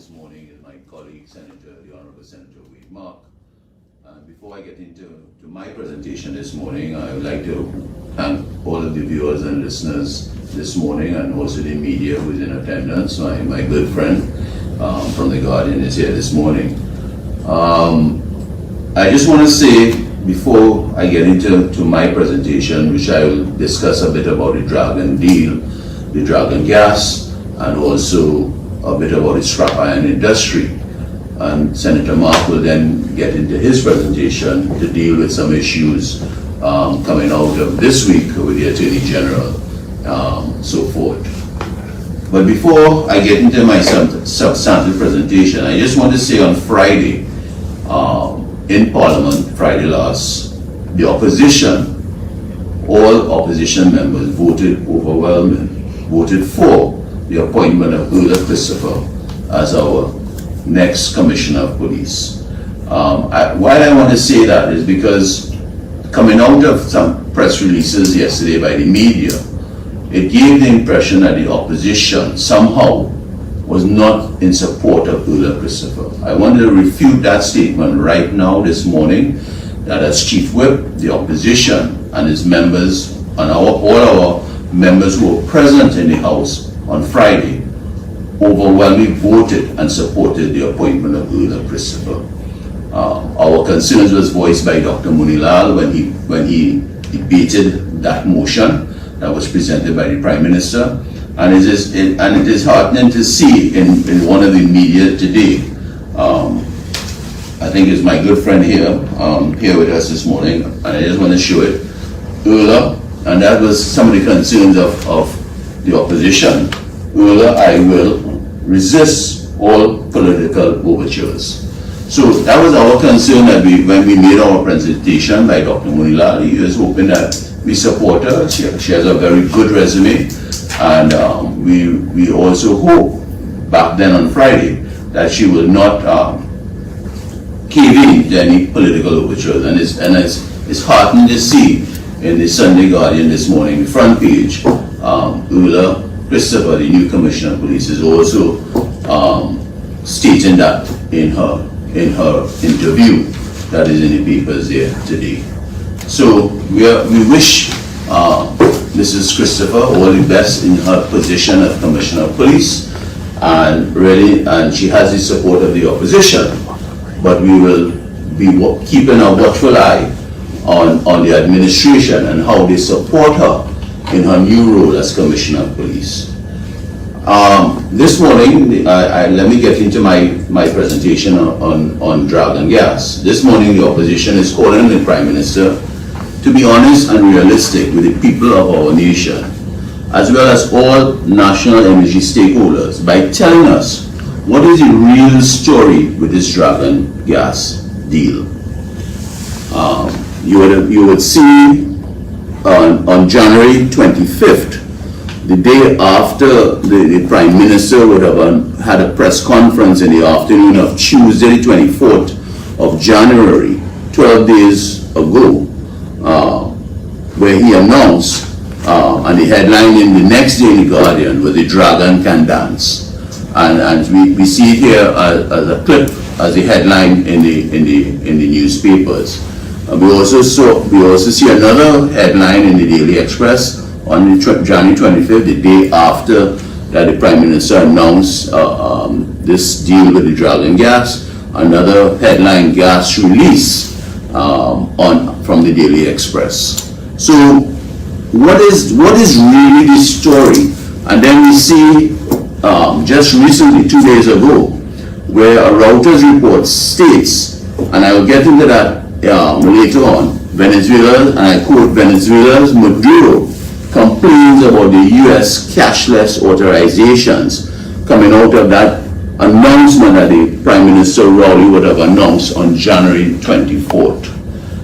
this morning is my colleague, Senator, the Honorable Senator Wade Mark. Before I get into my presentation this morning, I would like to thank all of the viewers and listeners this morning, and also the media who is in attendance. My good friend from The Guardian is here this morning. I just want to say, before I get into my presentation, which I will discuss a bit about the Dragon deal, the Dragon gas, and also a bit about the scrap iron industry. And Senator Mark will then get into his presentation to deal with some issues coming out of this week with the Attorney General, so forth. But before I get into my substantive presentation, I just want to say on Friday, in Parliament, Friday last, the opposition, all opposition members voted for the appointment of Ulla Christopher as our next Commissioner of Police. Why I want to say that is because coming out of some press releases yesterday by the media, it gave the impression that the opposition somehow was not in support of Ulla Christopher. I want to refute that statement right now this morning, that as Chief Whip, the opposition and his members and all our members who were present in the House on Friday overwhelmingly voted and supported the appointment of Ulla Christopher. Our concerns was voiced by Dr. Munilal when he debated that motion that was presented by the Prime Minister. And it is heartening to see in one of the media today, I think it's my good friend here with us this morning, and I just want to show it, Ulla, and that was some of the concerns of the opposition. Ulla, I will resist all political overtures. So that was our concern that when we made our presentation by Dr. Munilal. He was hoping that we support her. She has a very good resume. And we also hope, back then on Friday, that she will not cave in to any political overtures. And it's heartening to see in the Sunday Guardian this morning, the front page, Ulla Christopher, the new Commissioner of Police, is also stating that in her interview that is in the papers there today. So we wish Mrs. Christopher all the best in her position as Commissioner of Police, and she has the support of the opposition, but we will be keeping a watchful eye on the administration and how they support her in her new role as Commissioner of Police. This morning, let me get into my presentation on Dragon gas. This morning, the opposition is calling on the Prime Minister to be honest and realistic with the people of our nation, as well as all national energy stakeholders, by telling us what is the real story with this Dragon gas deal. You would see on January 25th, the day after the Prime Minister would have had a press conference in the afternoon of Tuesday, the 24th of January, 12 days ago, where he announced, and the headline in the next day in the Guardian was "The Dragon Can Dance," and we see it here as a clip, as the headline in the newspapers. We also see another headline in the Daily Express on January 25th, the day after that the Prime Minister announced this deal with the Dragon gas. Another headline: gas release from the Daily Express. So what is really the story? And then we see just recently, 2 days ago, where a Reuters report states, and I will get into that later on, Venezuela, and I quote, Venezuela's Maduro complains about the U.S. cashless authorizations coming out of that announcement that the Prime Minister Rowley would have announced on January 24th.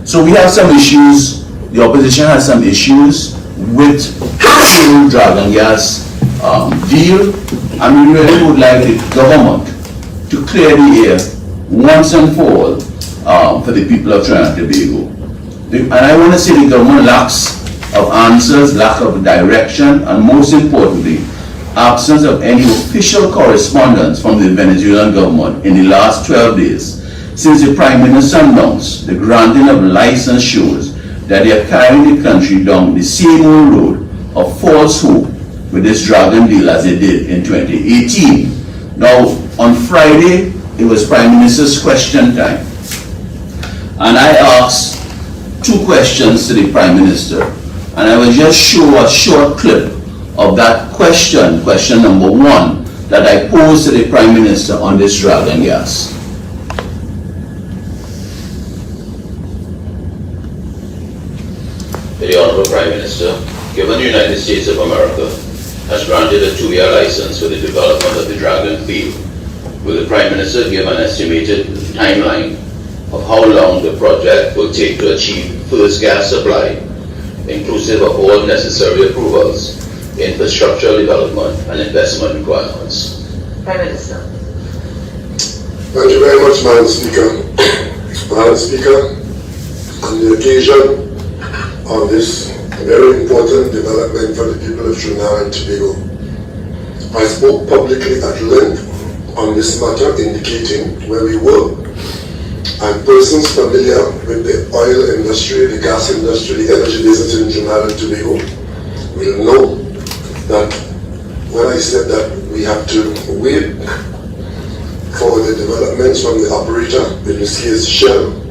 So we have some issues, the opposition has some issues with the Dragon gas deal, and we really would like the government to clear the air once and for all for the people of Trinidad and Tobago. And I want to say the government lacks of answers, lack of direction, and most importantly, absence of any official correspondence from the Venezuelan government in the last 12 days since the Prime Minister announced the granting of license shows that they are carrying the country down the same old road of false hope with this dragon deal as they did in 2018. Now, on Friday, it was Prime Minister's question time. And I asked 2 questions to the Prime Minister. And I will just show a short clip of that question number 1, that I posed to the Prime Minister on this dragon gas. The Honorable Prime Minister, given the United States of America has granted a 2-year license for the development of the Dragon field, will the Prime Minister give an estimated timeline of how long the project will take to achieve first gas supply, inclusive of all necessary approvals, infrastructure development and investment requirements? Prime Minister. Thank you very much, Madam Speaker. Madam Speaker, on the occasion of this very important development for the people of Trinidad and Tobago, I spoke publicly at length on this matter, indicating where we were. And persons familiar with the oil industry, the gas industry, the energy business in Trinidad and Tobago will know that when I said that we have to wait for the developments from the operator, in this case Shell,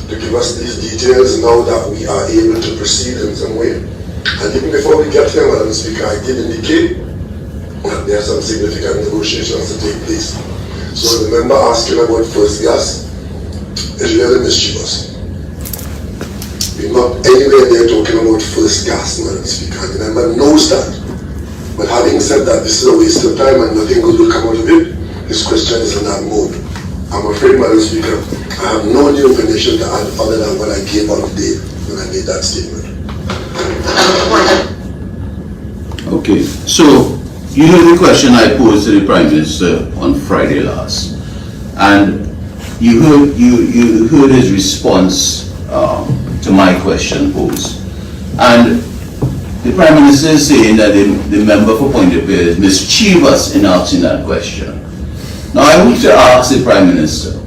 to give us these details now that we are able to proceed in some way. And even before we get here, Madam Speaker, I did indicate that there are some significant negotiations to take place. So the member asking about first gas is really mischievous. We're not anywhere near talking about first gas, Madam Speaker. The member knows that. But having said that, this is a waste of time and nothing good will come out of it. This question is in that mode. I'm afraid, Madam Speaker, I have no new information to add other than what I gave on the day when I made that statement. Okay, so you heard the question I posed to the Prime Minister on Friday last, and you heard his response to my question posed. And the Prime Minister is saying that the member for Point of View is mischievous in asking that question. Now I want to ask the Prime Minister,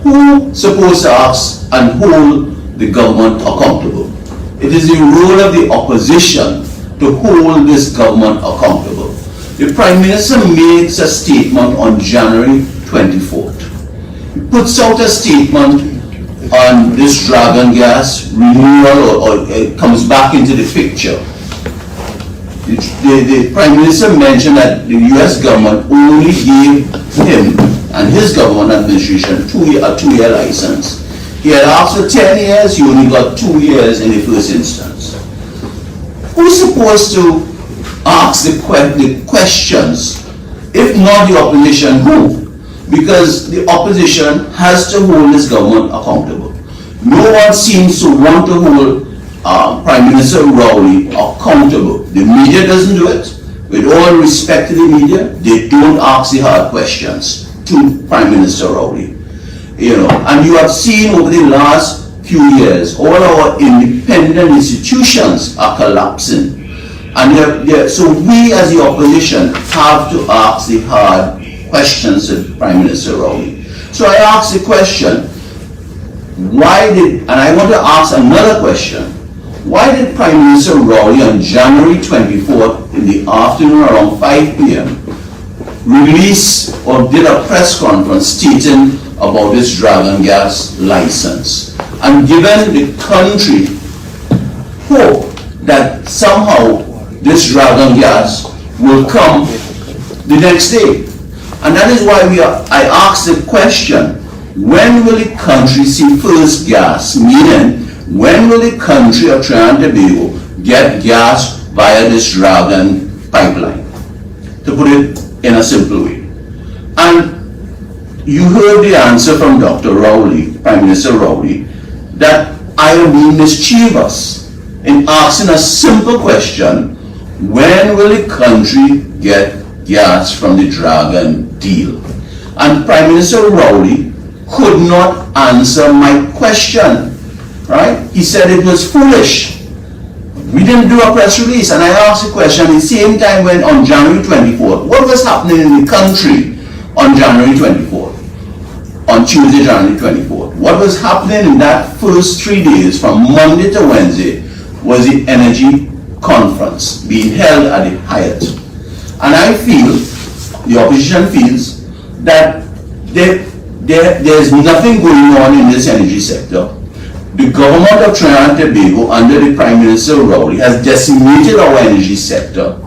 who supposed to ask and hold the government accountable? It is the role of the opposition to hold this government accountable. The Prime Minister makes a statement on January 24th. He puts out a statement on this dragon gas renewal, or it comes back into the picture. The Prime Minister mentioned that the US government only gave him and his government administration a 2-year license. He had asked for 10 years, he only got 2 years in the first instance. Who's supposed to ask the questions, if not the opposition? Who? Because the opposition has to hold this government accountable. No one seems to want to hold Prime Minister Rowley accountable. The media doesn't do it. With all respect to the media, they don't ask the hard questions to Prime Minister Rowley. You know, and you have seen over the last few years, all our independent institutions are collapsing. And so we as the opposition have to ask the hard questions to Prime Minister Rowley. So I asked the question, and I want to ask another question. Why did Prime Minister Rowley on January 24th in the afternoon around 5 p.m. release or did a press conference stating about this dragon gas license, and given the country hope that somehow this dragon gas will come the next day? And that is why I asked the question, when will the country see first gas? Meaning, when will the country of Trinidad and Tobago get gas via this dragon pipeline? To put it in a simple way. And you heard the answer from Dr. Rowley, Prime Minister Rowley, that I am being mischievous in asking a simple question, when will the country get gas from the dragon deal? And Prime Minister Rowley could not answer my question, right? He said it was foolish. We didn't do a press release, and I asked the question at the same time when on January 24th, what was happening in the country on January 24th? On Tuesday, January 24th. What was happening in that first 3 days from Monday to Wednesday was the energy conference being held at the Hyatt. And I feel, the opposition feels, that there's nothing going on in this energy sector. The government of Trinidad and Tobago, under the Prime Minister Rowley, has decimated our energy sector.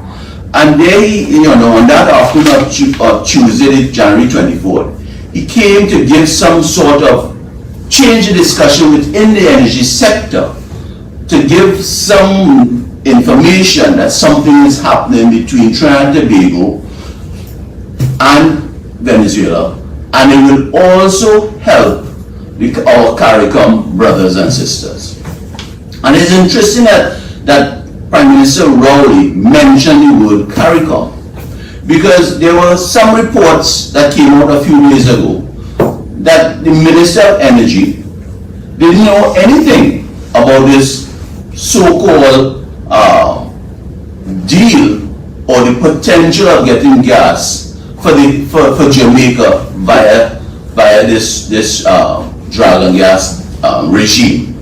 And they, on that afternoon of Tuesday, January 24th, he came to give some sort of change the discussion within the energy sector, to give some information that something is happening between Trinidad and Tobago and Venezuela, and it will also help our CARICOM brothers and sisters. And it's interesting that Prime Minister Rowley mentioned the word CARICOM, because there were some reports that came out a few days ago that the Minister of Energy didn't know anything about this so-called deal or the potential of getting gas for Jamaica via this dragon gas regime.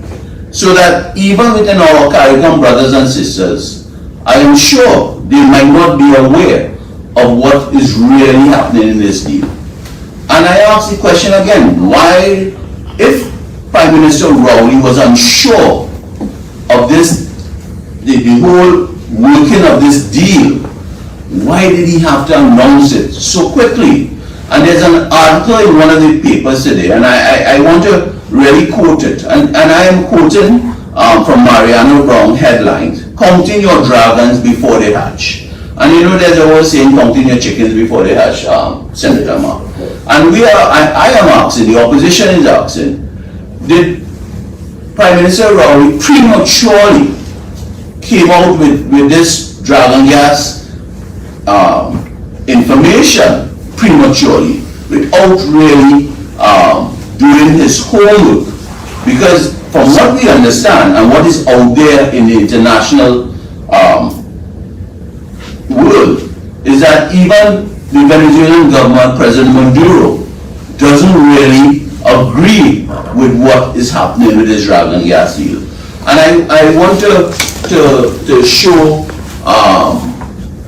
So that even within our CARICOM brothers and sisters, I am sure they might not be aware of what is really happening in this deal. And I ask the question again, why, if Prime Minister Rowley was unsure of this, the whole working of this deal, why did he have to announce it so quickly? And there's an article in one of the papers today, and I want to really quote it. And I am quoting from Mariano Brown headlines, "Counting your dragons before they hatch." And there's a whole saying, "Counting your chickens before they hatch," Senator Mark. And I am asking, the opposition is asking, did Prime Minister Rowley prematurely came out with this dragon gas information prematurely without really doing his homework? Because from what we understand and what is out there in the international world is that even the Venezuelan government, President Maduro, doesn't really agree with what is happening with this dragon gas deal. And I want to show,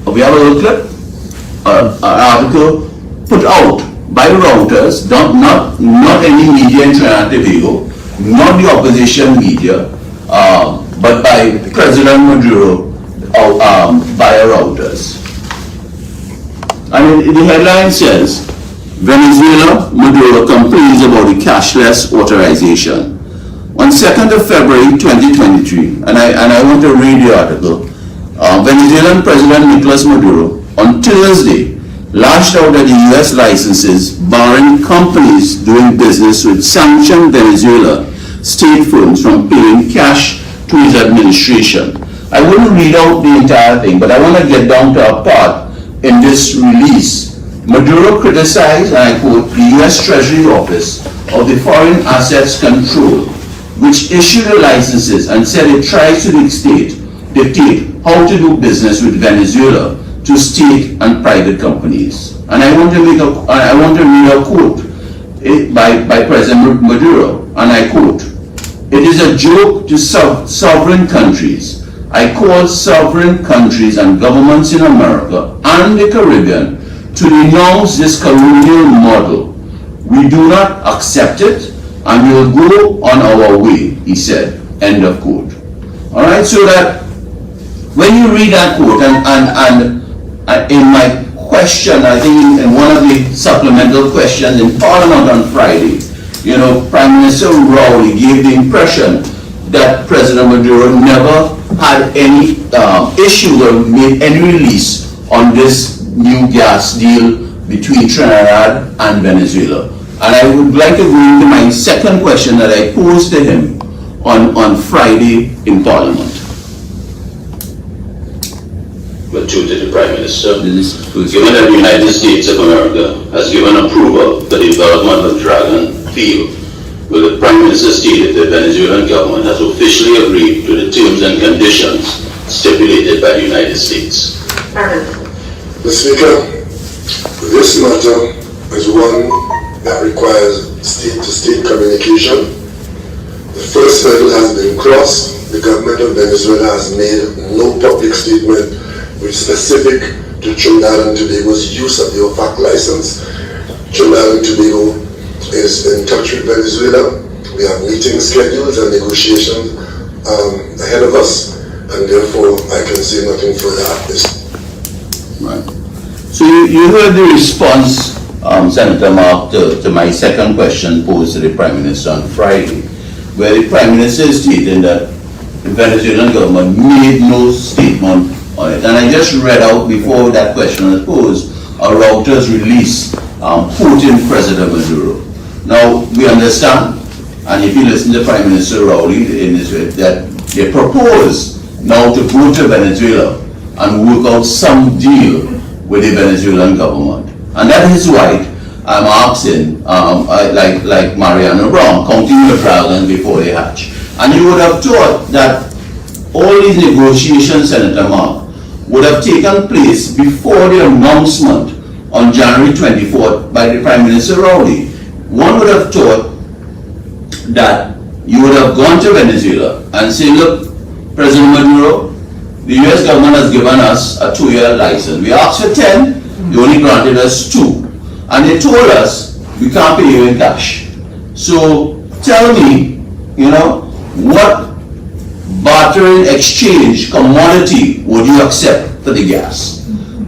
we have a little clip, an article put out by Reuters, not any media in Trinidad and Tobago, not the opposition media, but by President Maduro via Reuters. I mean, the headline says, Venezuela, Maduro complains about the cashless authorization. On 2nd of February 2023, and I want to read the article, Venezuelan President Nicolas Maduro on Thursday lashed out at the US licenses barring companies doing business with sanctioned Venezuela state firms from paying cash to his administration. I wouldn't read out the entire thing, but I want to get down to a part in this release. Maduro criticized, and I quote, the US Treasury Office of the Foreign Assets Control, which issued the licenses, and said it tries to dictate how to do business with Venezuela to state and private companies. And I want to read a quote by President Maduro, and I quote, "It is a joke to sovereign countries. I call sovereign countries and governments in America and the Caribbean to renounce this colonial model. We do not accept it and will go on our way," he said, end of quote. All right, so that when you read that quote, and in my question, I think in one of the supplemental questions in Parliament on Friday, Prime Minister Rowley gave the impression that President Maduro never had any issue or made any release on this new gas deal between Trinidad and Venezuela. And I would like to go into my second question that I posed to him on Friday in Parliament. But to the Prime Minister, given that the United States of America has given approval to the development of Dragon Field, will the Prime Minister stated the Venezuelan government has officially agreed to the terms and conditions stipulated by the United States. Mr. Speaker, this matter is one that requires state-to-state communication. The first hurdle has been crossed. The government of Venezuela has made no public statement which is specific to Trinidad and Tobago's use of the OFAC license. Trinidad and Tobago is in touch with Venezuela. We have meetings scheduled and negotiations ahead of us, and therefore I can say nothing further at this. Right. So you heard the response, Senator Mark, to my second question posed to the Prime Minister on Friday, where the Prime Minister is stating that the Venezuelan government made no statement on it. And I just read out before that question was posed, a Reuters release quoting President Maduro. Now, we understand, and if you listen to Prime Minister Rowley in this way, that they propose now to go to Venezuela and work out some deal with the Venezuelan government. And that is why I'm asking, like Mariano Brown, counting the dragons before they hatch. And you would have thought that all these negotiations, Senator Mark, would have taken place before the announcement on January 24th by the Prime Minister Rowley. One would have thought that you would have gone to Venezuela and say, look, President Maduro, the US government has given us a 2-year license. We asked for 10, they only granted us 2. And they told us, we can't pay you in cash. So tell me, what bartering exchange commodity would you accept for the gas?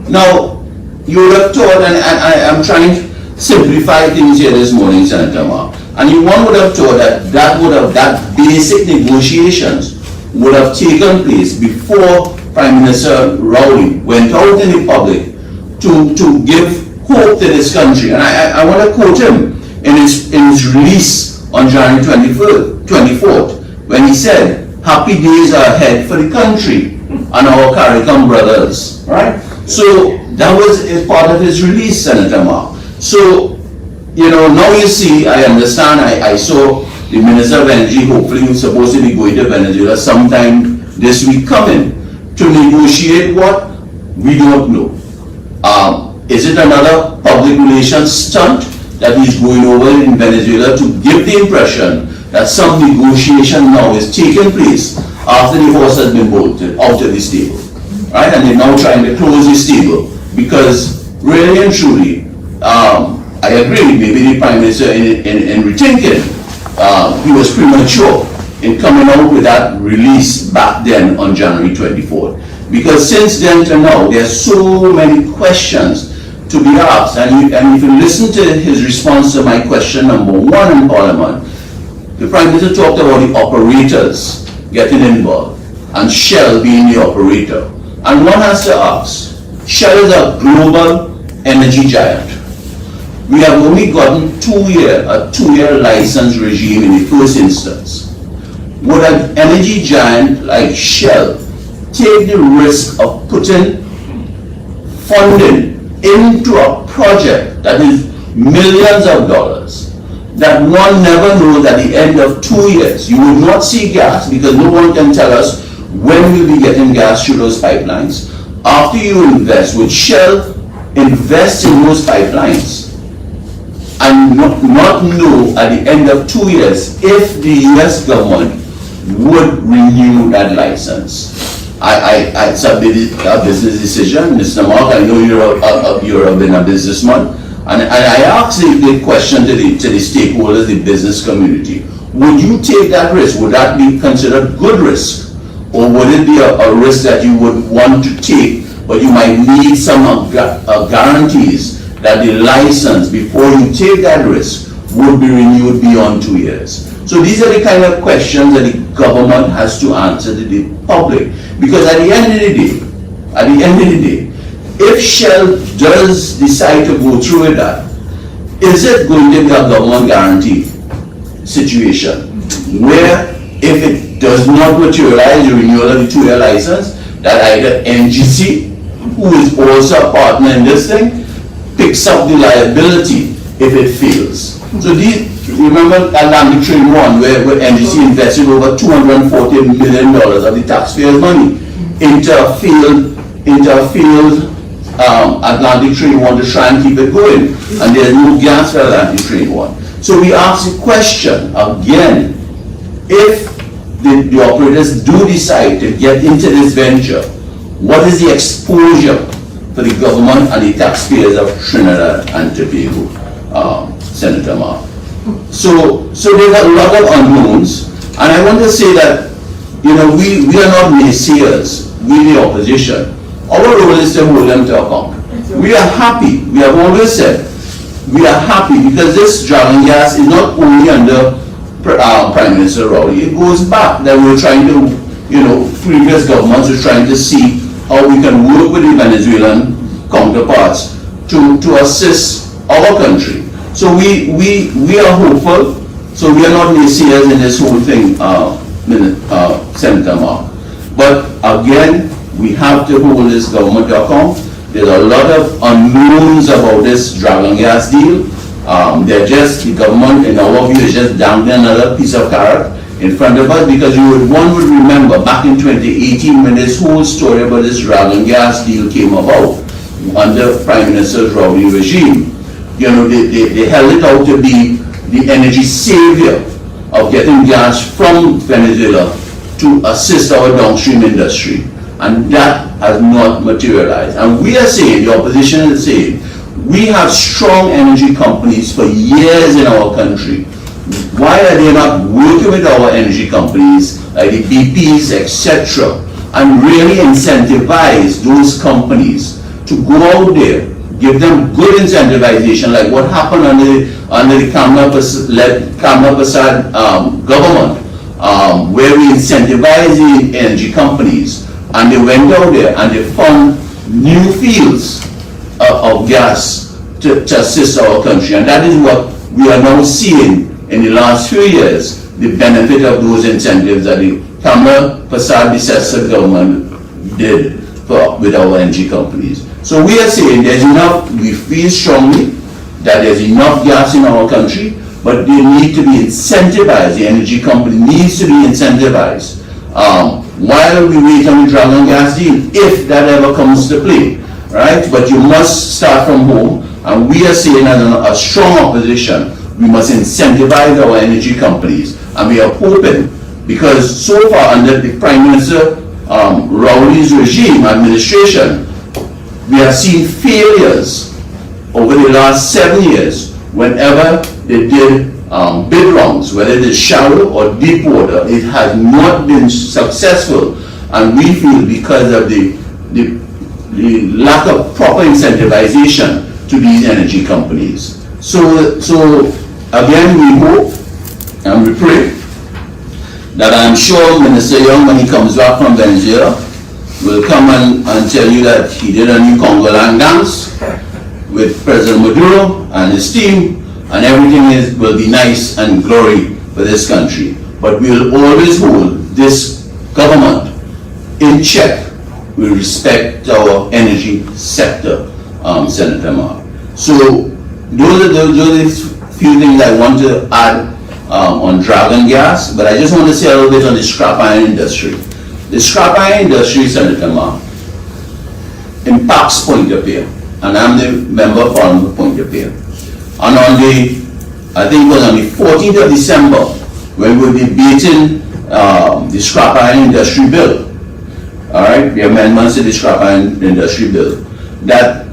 Now, you would have thought, and I'm trying to simplify things here this morning, Senator Mark, and one would have thought that basic negotiations would have taken place before Prime Minister Rowley went out in the public to give hope to this country. And I want to quote him in his release on January 24th, when he said, happy days are ahead for the country and our CARICOM brothers, right? So that was a part of his release, Senator Mark. So, now you see, I understand, I saw the Minister of Energy hopefully was supposed to be going to Venezuela sometime this week coming to negotiate what? We don't know. Is it another public relations stunt that he's going over in Venezuela to give the impression that some negotiation now is taking place after the horse has been bolted out of the stable, right? And they're now trying to close the stable because really and truly, I agree, maybe the Prime Minister in rethinking, he was premature in coming out with that release back then on January 24th. Because since then to now, there are so many questions to be asked. And if you listen to his response to my question number 1 in Parliament, the Prime Minister talked about the operators getting involved and Shell being the operator. And one has to ask, Shell is a global energy giant. We have only gotten a 2-year license regime in the first instance. Would an energy giant like Shell take the risk of putting funding into a project that is millions of dollars, that one never knows at the end of 2 years? You will not see gas because no one can tell us when we'll be getting gas through those pipelines. After you invest, would Shell invest in those pipelines and not know at the end of 2 years if the US government would renew that license? It's a business decision, Mr. Mark. I know you've been a businessman, and I asked the question to the stakeholders, the business community: would you take that risk? Would that be considered good risk, or would it be a risk that you would want to take, but you might need some guarantees that the license before you take that risk would be renewed beyond 2 years? So these are the kind of questions that the government has to answer to the public. Because at the end of the day, if Shell does decide to go through with that, is it going to be a government guarantee situation where if it does not materialize the renewal of the 2-year license, that either NGC, who is also a partner in this thing, picks up the liability if it fails? So remember Atlantic Train 1 where NGC invested over $240 million of the taxpayers' money interfield Atlantic Train 1 to try and keep it going, and there's no gas for Atlantic Train 1. So we ask the question again, if the operators do decide to get into this venture, what is the exposure for the government and the taxpayers of Trinidad and Tobago, Senator Mark? So there's a lot of unknowns, and I want to say that, you know, we are not naysayers, we the opposition. Our role is to hold them to account. We are happy, we have always said, we are happy because this dragon gas is not only under Prime Minister Rowley, it goes back that we're trying to, you know, previous governments were trying to see how we can work with the Venezuelan counterparts to assist our country. So we are hopeful, so we are not naysayers in this whole thing, Senator Mark. But again, we have to hold this government to account. There's a lot of unknowns about this dragon gas deal. They're just, the government, in our view, is just dangling another piece of carrot in front of us, because one would remember back in 2018 when this whole story about this dragon gas deal came about under Prime Minister Rowley regime. You know, they held it out to be the energy savior of getting gas from Venezuela to assist our downstream industry, and that has not materialized. And we are saying, the opposition is saying, we have strong energy companies for years in our country. Why are they not working with our energy companies, like the BPs, etc., and really incentivize those companies to go out there, give them good incentivization, like what happened under the Kamla Prasad government, where we incentivized the energy companies, and they went out there and they found new fields of gas to assist our country. And that is what we are now seeing in the last few years, the benefit of those incentives that the Kamla Prasad predecessor government did with our energy companies. So we are saying there's enough, we feel strongly that there's enough gas in our country, but they need to be incentivized. The energy company needs to be incentivized while we wait on the dragon gas deal, if that ever comes to play, right? But you must start from home, and we are saying as a strong opposition, we must incentivize our energy companies, and we are hoping, because so far under the Prime Minister Rowley's regime, administration, we have seen failures over the last 7 years whenever they did bid rounds, whether it is shallow or deep water. It has not been successful, and we feel because of the lack of proper incentivization to these energy companies. So again, we hope and we pray that I'm sure Minister Young, when he comes back from Venezuela, will come and tell you that he did a new Congolan dance with President Maduro and his team, and everything will be nice and glory for this country. But we will always hold this government in check. We respect our energy sector, Senator Mark. So those are the few things I want to add on dragon gas, but I just want to say a little bit on the scrap iron industry. The scrap iron industry, Senator Mark, impacts Point of View, and I'm the member of Parliament for Point of View. And on I think it was on the 14th of December, when we were debating the scrap iron industry bill, all right, the amendments to the scrap iron industry bill, that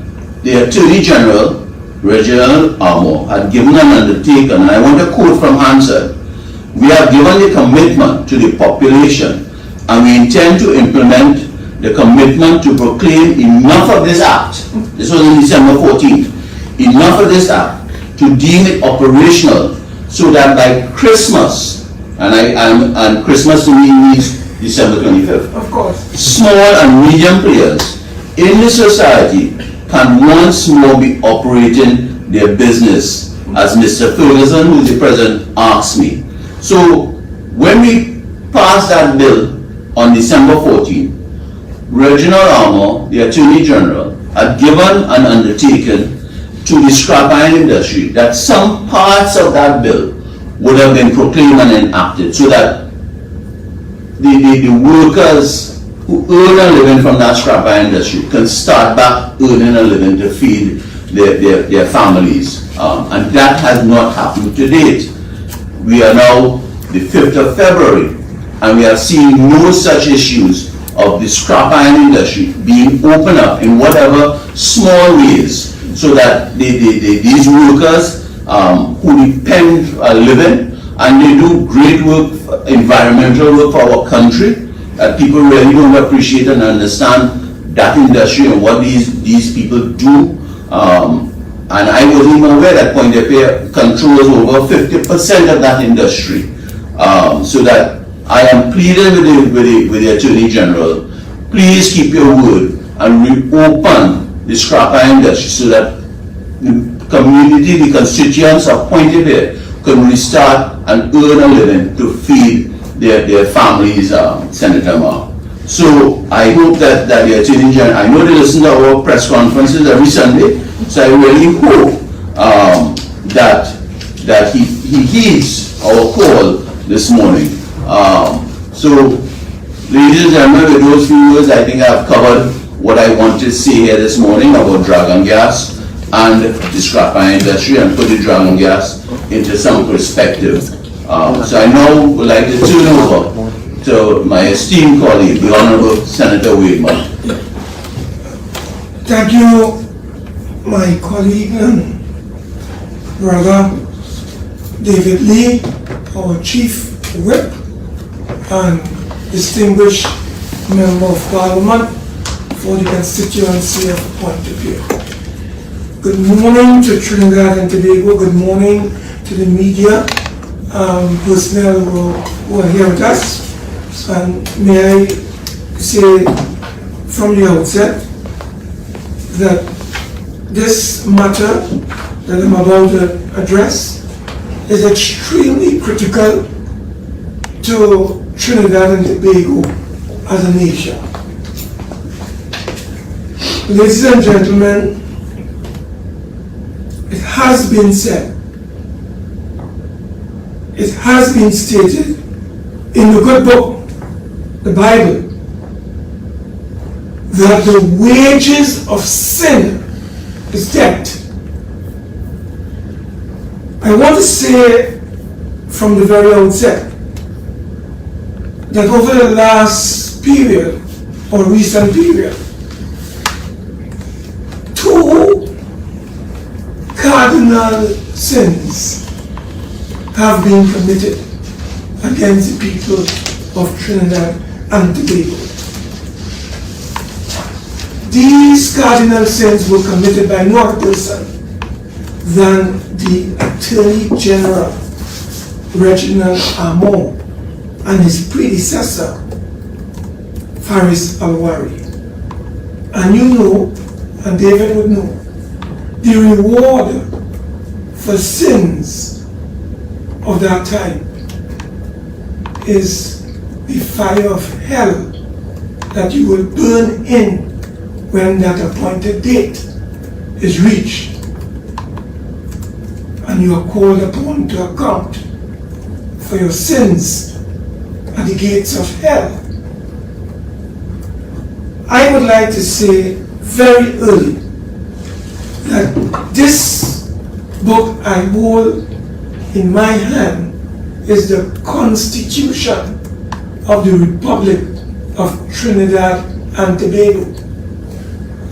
the Attorney General, Reginald Armour, had given an undertaking, and I want to quote from Hansard: "We have given a commitment to the population, and we intend to implement the commitment to proclaim enough of this act." This was on December 14th. "Enough of this act, to deem it operational, so that by Christmas," and Christmas to me means December 25th. Of course. "Small and medium players in the society can once more be operating their business, as Mr. Ferguson, who is the president, asked me." So when we passed that bill on December 14th, Reginald Armour, the Attorney General, had given an undertaking to the scrap iron industry that some parts of that bill would have been proclaimed and enacted, so that the workers who earn a living from that scrap iron industry can start back earning a living to feed their families. And that has not happened to date. We are now the 5th of February, and we are seeing no such issues of the scrap iron industry being opened up in whatever small ways, so that these workers who depend a living, and they do great work, environmental work for our country, that people really don't appreciate and understand that industry and what these people do. And I wasn't even aware that Point de Paix controls over 50% of that industry. So that I am pleading with the Attorney General, please keep your word and reopen the scrap iron industry so that the community, the constituents of Point de Paix can restart and earn a living to feed their families, Senator Ma. So I hope that the Attorney General, I know they listen to our press conferences every Sunday, so I really hope that he heeds our call this morning. So, ladies and gentlemen, with those few words, I think I've covered what I want to say here this morning about dragon gas and the scrap iron industry, and put the dragon gas into some perspective. So I now would like to turn over to my esteemed colleague, the Honorable Senator Wakeman. Thank you, my colleague and brother David Lee, our Chief Whip and distinguished Member of Parliament for the constituency of Point de Paix. Good morning to Trinidad and Tobago. Good morning to the media personnel who are here with us. And may I say from the outset that this matter that I'm about to address is extremely critical to Trinidad and Tobago as a nation. Ladies and gentlemen, it has been said, it has been stated in the good book, the Bible, that the wages of sin is death. I want to say from the very outset that over the last period or recent period, two cardinal sins have been committed against the people of Trinidad and Tobago. These cardinal sins were committed by no other person than the Attorney General, Reginald Amor, and his predecessor, Faris Alwari. And you know, and David would know, the reward for sins of that time is the fire of hell that you will burn in when that appointed date is reached, and you are called upon to account for your sins at the gates of hell. I would like to say very early that this book I hold in my hand is the Constitution of the Republic of Trinidad and Tobago.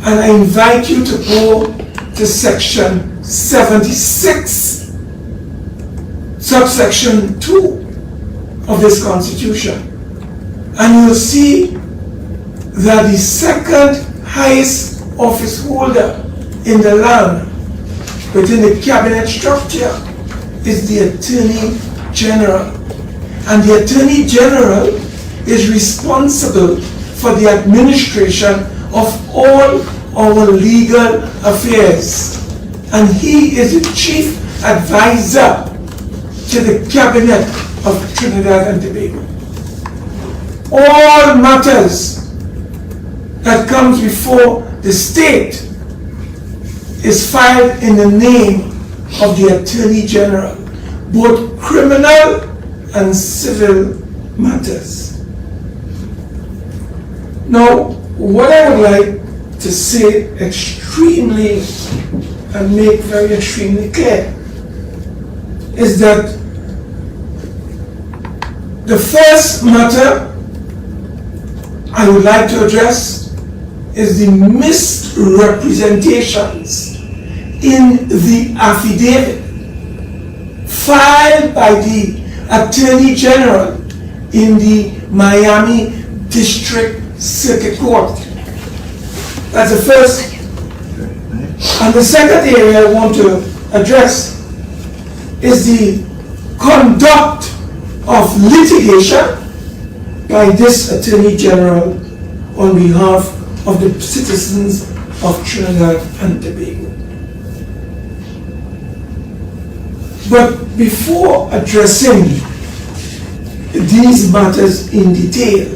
And I invite you to go to section 76, subsection 2 of this Constitution. And you'll see that the second highest office holder in the land within the cabinet structure is the Attorney General. And the Attorney General is responsible for the administration of all our legal affairs. And he is the chief advisor to the cabinet of Trinidad and Tobago. All matters that comes before the state is filed in the name of the Attorney General, both criminal and civil matters. Now, what I would like to say extremely and make very extremely clear is that the first matter I would like to address is the misrepresentations in the affidavit filed by the Attorney General in the Miami District Circuit Court. That's the first. And the second area I want to address is the conduct of litigation by this Attorney General on behalf of the citizens of Trinidad and Tobago. But before addressing these matters in detail,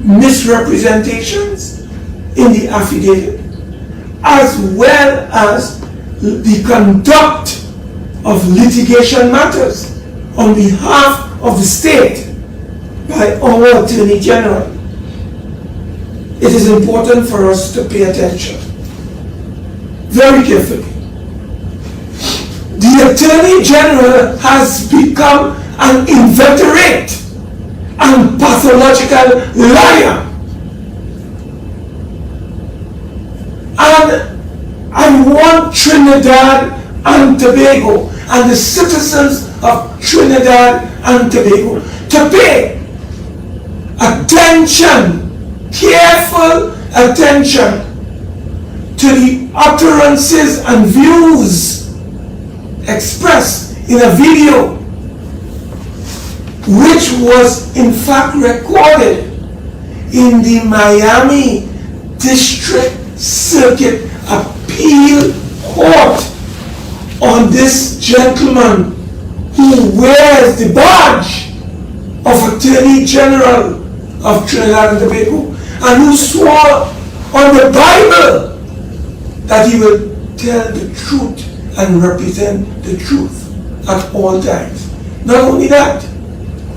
misrepresentations in the affidavit, as well as the conduct of litigation matters on behalf of the state by our Attorney General, it is important for us to pay attention very carefully. The Attorney General has become an inveterate and pathological liar. And I want Trinidad and Tobago and the citizens of Trinidad and Tobago to pay attention, careful attention, to the utterances and views expressed in a video which was in fact recorded in the Miami District Circuit Appeal Court on this gentleman who wears the badge of Attorney General of Trinidad and Tobago and who swore on the Bible that he will tell the truth and represent the truth at all times. Not only that,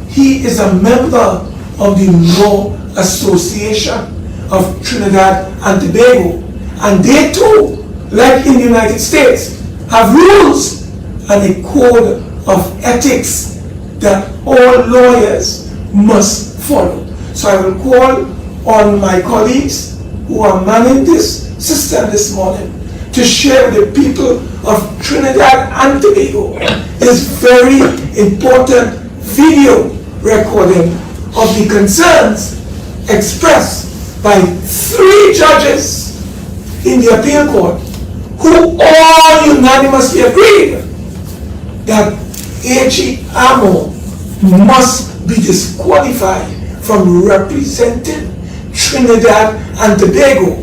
he is a member of the Law Association of Trinidad and Tobago, and they too, like in the United States, have rules and a code of ethics that all lawyers must follow. So I will call on my colleagues who are manning this system this morning to share with the people of Trinidad and Tobago this very important video recording of the concerns expressed by 3 judges in the appeal court who all unanimously agreed that A.G. Amo must be disqualified from representing Trinidad and Tobago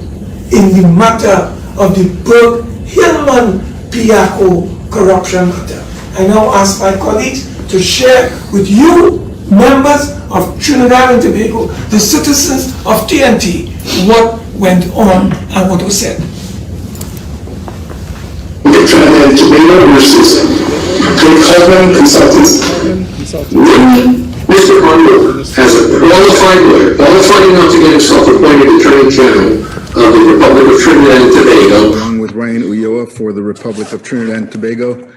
in the matter of the Berg-Hillman-Piaco corruption matter. I now ask my colleagues to share with you, members of Trinidad and Tobago, the citizens of TNT, what went on and what was said. Trinidad and Tobago versus Hillman Consultants. Mr. Hondo has a qualified lawyer, qualified enough to get himself appointed Attorney General of the Republic of Trinidad and Tobago. Along with Ryan Ulloa for the Republic of Trinidad and Tobago.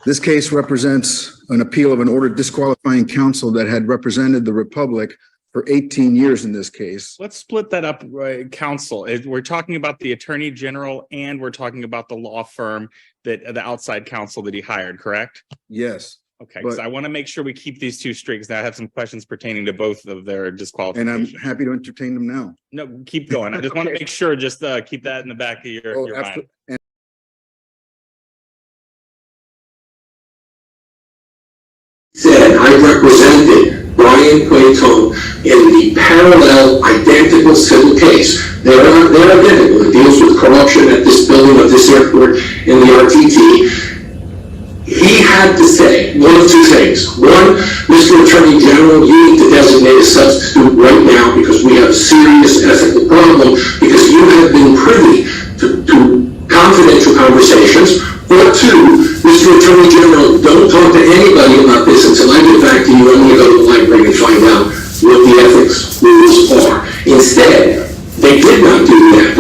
This case represents an appeal of an order disqualifying counsel that had represented the Republic for 18 years in this case. Let's split that up, counsel. We're talking about the Attorney General and we're talking about the law firm, that the outside counsel that he hired, correct? Yes. Okay, because I want to make sure we keep these two straight, because I have some questions pertaining to both of their disqualifications. And I'm happy to entertain them now. No, keep going. I just want to make sure, just keep that in the back of your mind. Said I represented Brian Quayton in the parallel identical civil case. They're identical. It deals with corruption at this building of this airport in the RTT. He had to say one of 2 things. One, Mr. Attorney General, you need to designate a substitute right now because we have a serious ethical problem because you have been privy to confidential conversations. Or 2, Mr. Attorney General, don't talk to anybody about this until I get back to you. I'm going to go to the library and find out what the ethics rules are. Instead, they did not do that.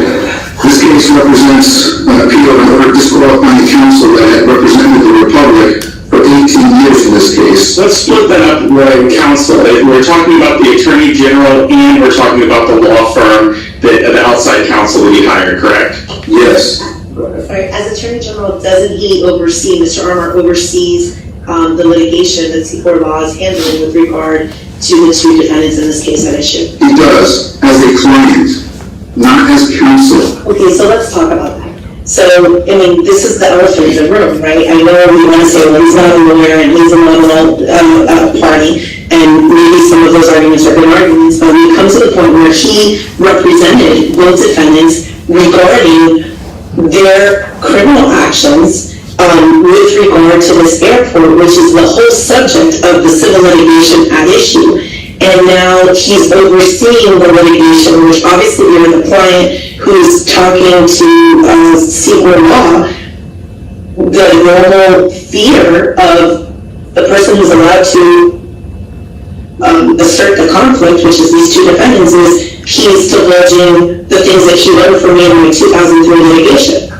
This case represents an appeal in order disqualifying counsel that had represented the Republic for 18 years in this case. Let's split that up, right, counsel. We're talking about the Attorney General and we're talking about the law firm, the outside counsel that he hired, correct? Yes. Right. As Attorney General, doesn't he oversee, Mr. Armour oversees the litigation that C4 Law is handling with regard to the two defendants in this case at issue? He does, as a client, not as counsel. Okay, so let's talk about that. So, I mean, this is the elephant in the room, right? I know we want to say, well, he's not a lawyer and he's a nominal party, and maybe some of those arguments are good arguments, but when it comes to the point where he represented both defendants regarding their criminal actions with regard to this airport, which is the whole subject of the civil litigation at issue. And now he's overseeing the litigation, which obviously you're the client who's talking to C4 Law. The normal fear of the person who's allowed to assert the conflict, which is these two defendants, is he's divulging the things that he learned from me in my 2003 litigation.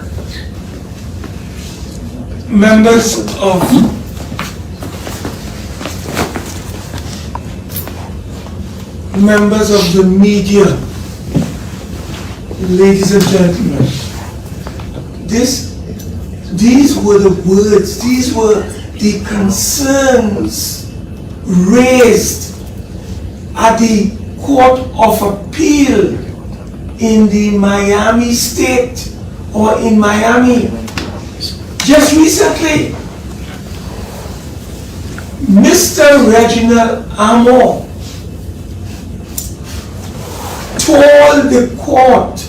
Members of the media, ladies and gentlemen, these were the words, these were the concerns raised at the Court of Appeal in the Miami State or in Miami. Just recently, Mr. Reginald Armour told the court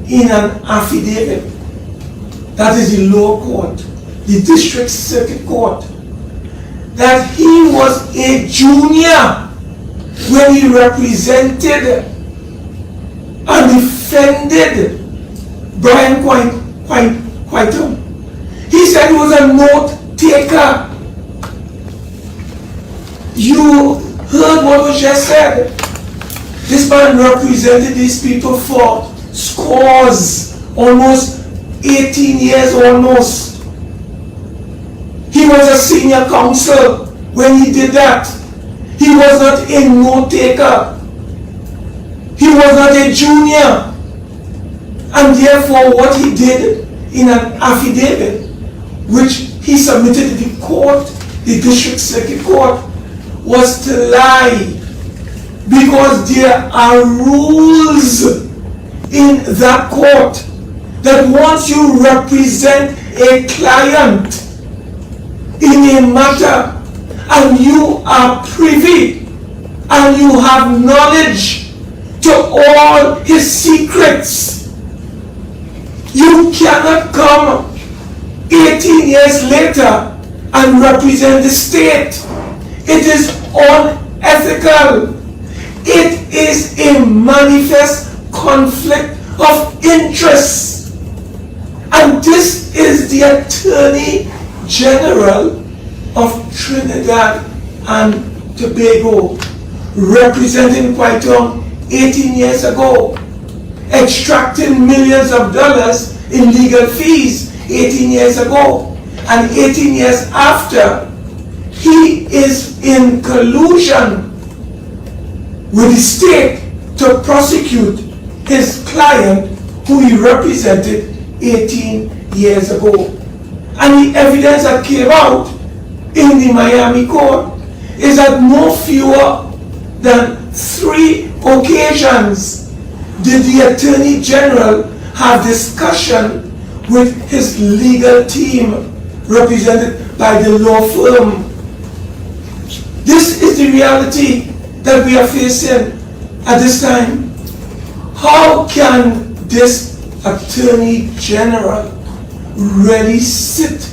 in an affidavit, that is the lower court, the district circuit court, that he was a junior when he represented and defended Brian Quaitum. He said he was a note taker. You heard what was just said. This man represented these people for scores, almost 18 years almost. He was a senior counsel when he did that. He was not a note taker. He was not a junior. And therefore what he did in an affidavit, which he submitted to the court, the district circuit court, was to lie. Because there are rules in that court that once you represent a client in a matter and you are privy and you have knowledge to all his secrets, you cannot come 18 years later and represent the state. It is unethical. It is a manifest conflict of interest. And this is the Attorney General of Trinidad and Tobago, representing Quaitum 18 years ago, extracting millions of dollars in legal fees 18 years ago. And 18 years after, he is in collusion with the state to prosecute his client who he represented 18 years ago. And the evidence that came out in the Miami court is that no fewer than 3 occasions did the Attorney General have discussion with his legal team represented by the law firm. This is the reality that we are facing at this time. How can this Attorney General really sit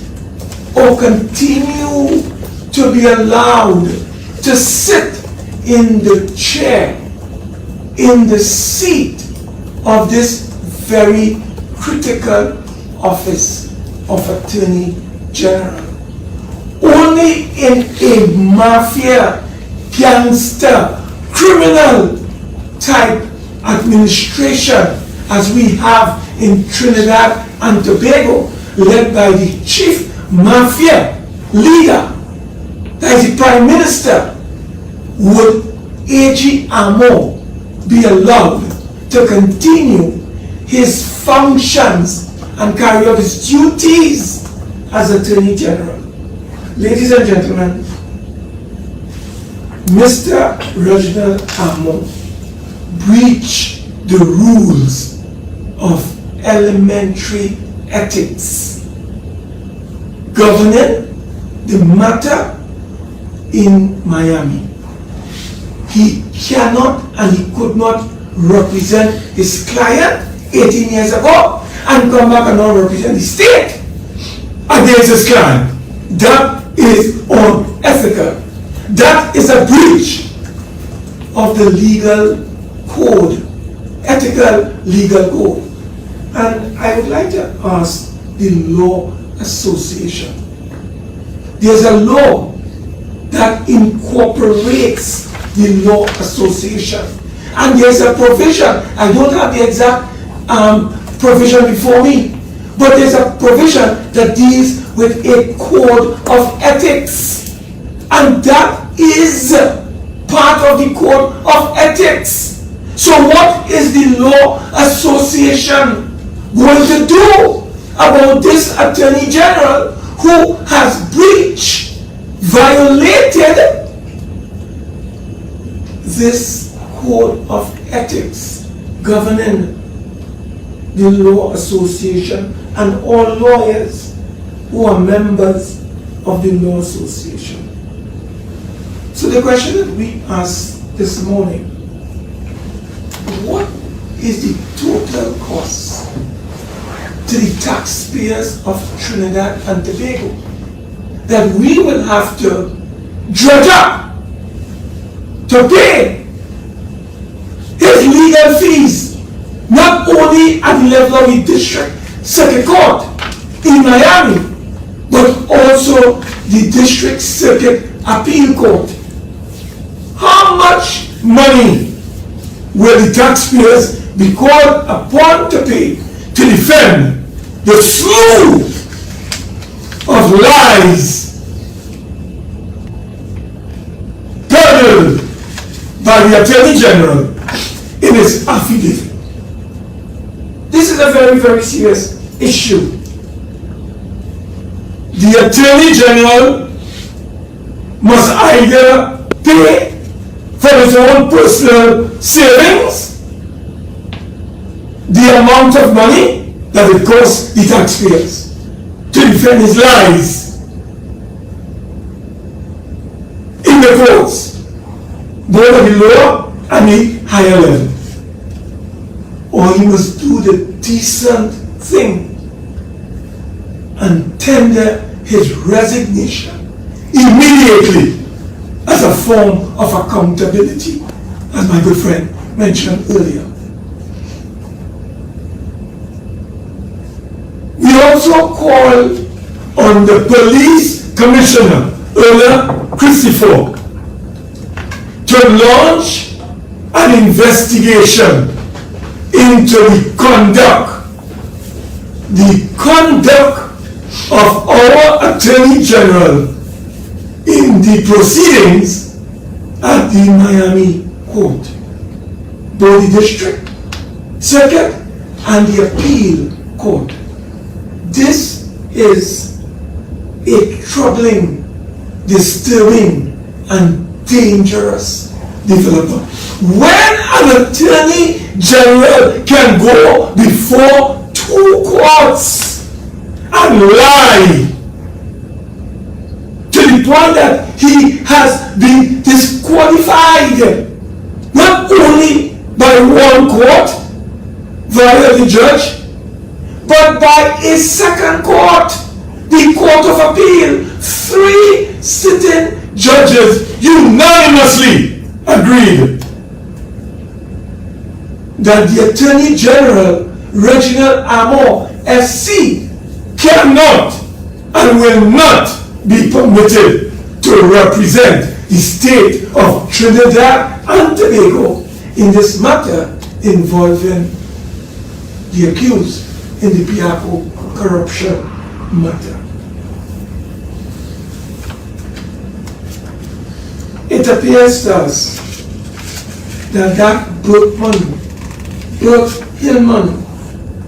or continue to be allowed to sit in the chair, in the seat of this very critical office of Attorney General? Only in a mafia, gangster, criminal type administration as we have in Trinidad and Tobago, led by the chief mafia leader, that is the Prime Minister, would A.G. Amo be allowed to continue his functions and carry out his duties as Attorney General? Ladies and gentlemen, Mr. Reginald Amo breached the rules of elementary ethics governing the matter in Miami. He cannot and he could not represent his client 18 years ago and come back and not represent the state against his client. That is unethical. That is a breach of the legal code, ethical legal code. And I would like to ask the Law Association. There's a law that incorporates the Law Association. And there's a provision, I don't have the exact provision before me, but there's a provision that deals with a code of ethics. And that is part of the code of ethics. So what is the Law Association going to do about this Attorney General who has breached, violated this code of ethics governing the Law Association and all lawyers who are members of the Law Association? So the question that we asked this morning, what is the total cost to the taxpayers of Trinidad and Tobago that we will have to dredge up to pay his legal fees, not only at the level of the district circuit court in Miami, but also the district circuit appeal court? How much money will the taxpayers be called upon to pay to defend the slew of lies peddled by the Attorney General in his affidavit? This is a very, very serious issue. The Attorney General must either pay for his own personal savings the amount of money that it costs the taxpayers to defend his lies in the courts, both at the lower and the higher level. Or he must do the decent thing and tender his resignation immediately as a form of accountability, as my good friend mentioned earlier. We also called on the police commissioner, Christopher, to launch an investigation into the conduct of our Attorney General in the proceedings at the Miami court, both the district circuit and the appeal court. This is a troubling, disturbing, and dangerous development. When an Attorney General can go before two courts and lie to the point that he has been disqualified, not only by one court via the judge, but by a second court, the Court of Appeal. 3 sitting judges unanimously agreed that the Attorney General, Reginald Amo, SC, cannot and will not be permitted to represent the state of Trinidad and Tobago in this matter involving the accused in the Piaco corruption matter. It appears to us that Burke-Hillman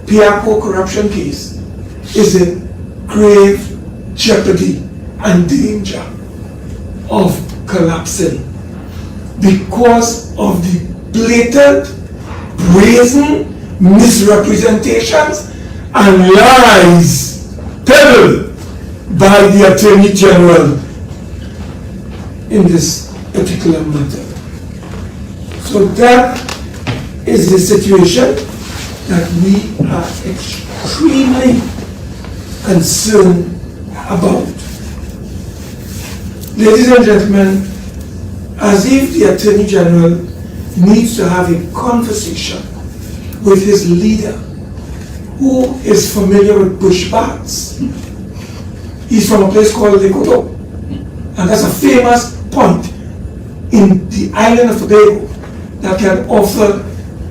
Piaco corruption case is in grave jeopardy and danger of collapsing because of the blatant, brazen misrepresentations and lies peddled by the Attorney General in this particular matter. So that is the situation that we are extremely concerned about. Ladies and gentlemen, as if the Attorney General needs to have a conversation with his leader who is familiar with bush bats. He's from a place called Lekoto, and that's a famous point in the island of Tobago that can offer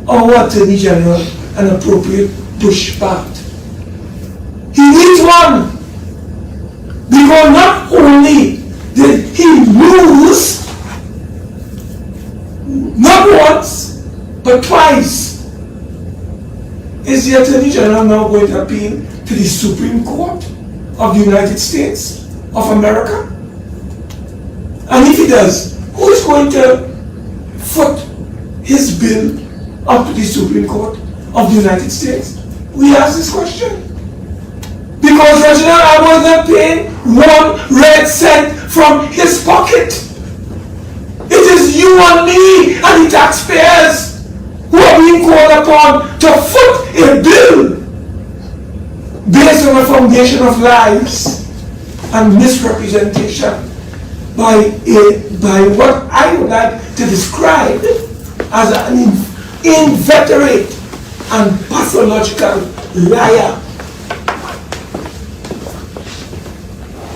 our Attorney General an appropriate bush bat. He needs one, because not only did he lose not once but twice. Is the Attorney General now going to appeal to the Supreme Court of the United States of America? And if he does, who is going to foot his bill up to the Supreme Court of the United States? We ask this question. Because Reginald Abbott not paying 1 red cent from his pocket. It is you and me and the taxpayers who are being called upon to foot a bill based on a foundation of lies and misrepresentation by what I would like to describe as an inveterate and pathological liar.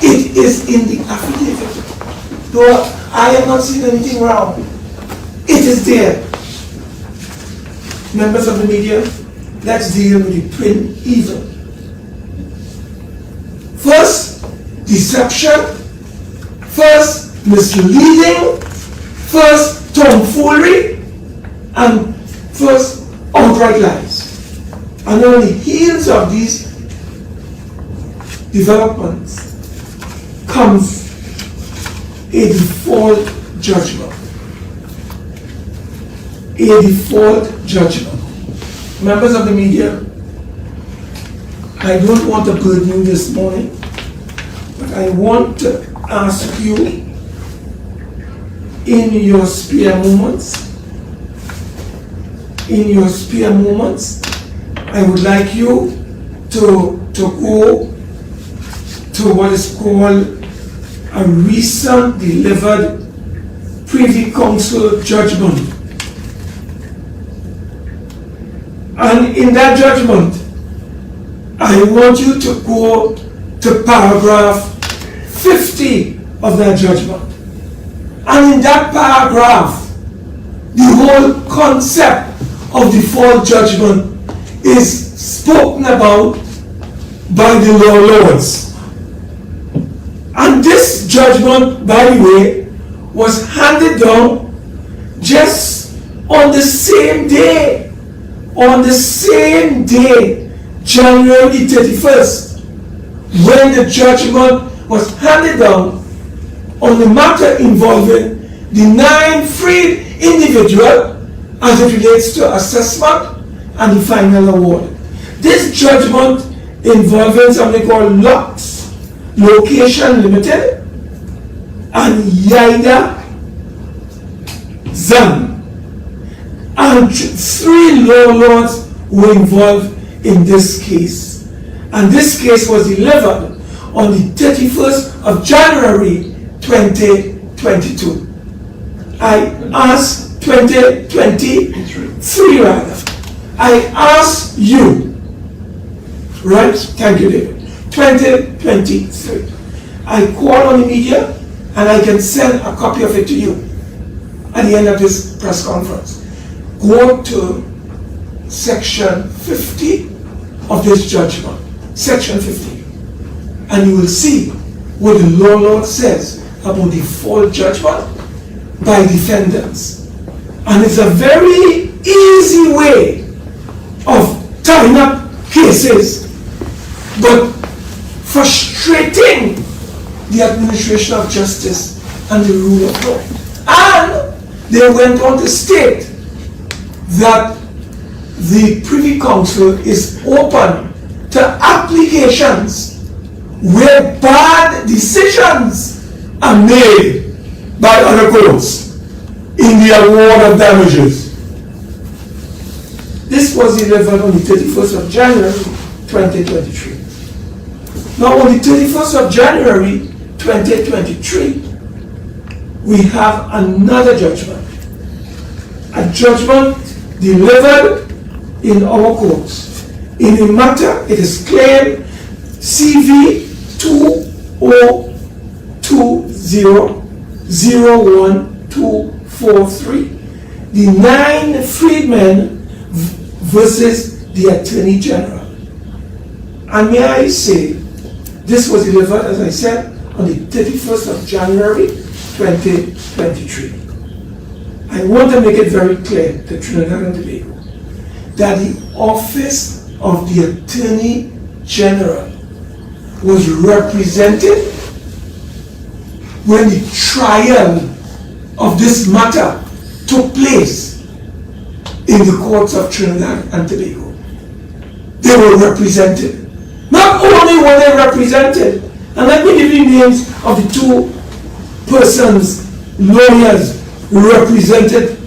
It is in the affidavit. Though I have not seen anything wrong, it is there. Members of the media, let's deal with the twin evil. First, deception. First, misleading. First, tomfoolery. And first, outright lies. And on the heels of these developments comes a default judgment. A default judgment. Members of the media, I don't want to burden you this morning, but I want to ask you in your spare moments, I would like you to go to what is called a recent delivered Privy Council judgment. And in that judgment, I want you to go to paragraph 50 of that judgment. And in that paragraph, the whole concept of default judgment is spoken about by the law lords. And this judgment, by the way, was handed down just on the same day, January 31st, when the judgment was handed down on the matter involving the 9 freed individuals as it relates to assessment and the final award. This judgment involving something called LOCKS, Location Limited, and Yaida Zan. And 3 law lords were involved in this case. And this case was delivered on the 31st of January 2022. I asked 2023 rather. I asked you, right? Thank you, David. 2023. I called on the media and I can send a copy of it to you at the end of this press conference. Go to section 50 of this judgment, section 50, and you will see what the law says about the default judgment by defendants. And it's a very easy way of tying up cases, but frustrating the administration of justice and the rule of law. And they went on to state that the Privy Council is open to applications where bad decisions are made by other courts in the award of damages. This was delivered on the 31st of January 2023. Now on the 31st of January 2023, we have another judgment. A judgment delivered in our courts. In a matter, it is claimed CV 202001-243, the 9 freedmen versus the Attorney General. And may I say, this was delivered, as I said, on the 31st of January 2023. I want to make it very clear to Trinidad and Tobago that the office of the Attorney General was represented when the trial of this matter took place in the courts of Trinidad and Tobago. They were represented. Not only were they represented, and let me give you names of the two persons, lawyers, representing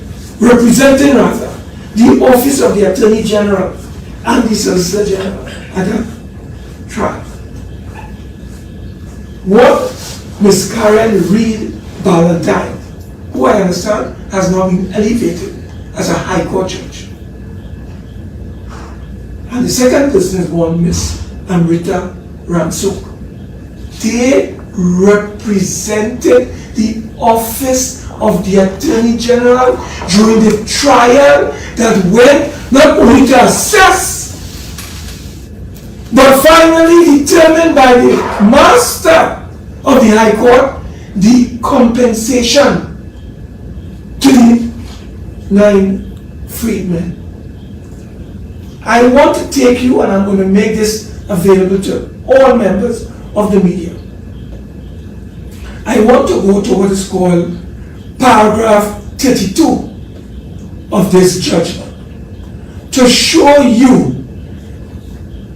the office of the Attorney General and the Solicitor General at that trial. One, Ms. Karen Reed Ballantyne, who I understand has now been elevated as a High Court judge. And the second person is one, Ms. Amrita Ramsuk. They represented the office of the Attorney General during the trial that went not only to assess, but finally determined by the master of the High Court the compensation to the 9 freedmen. I want to take you, and I'm going to make this available to all members of the media. I want to go to what is called paragraph 32 of this judgment to show you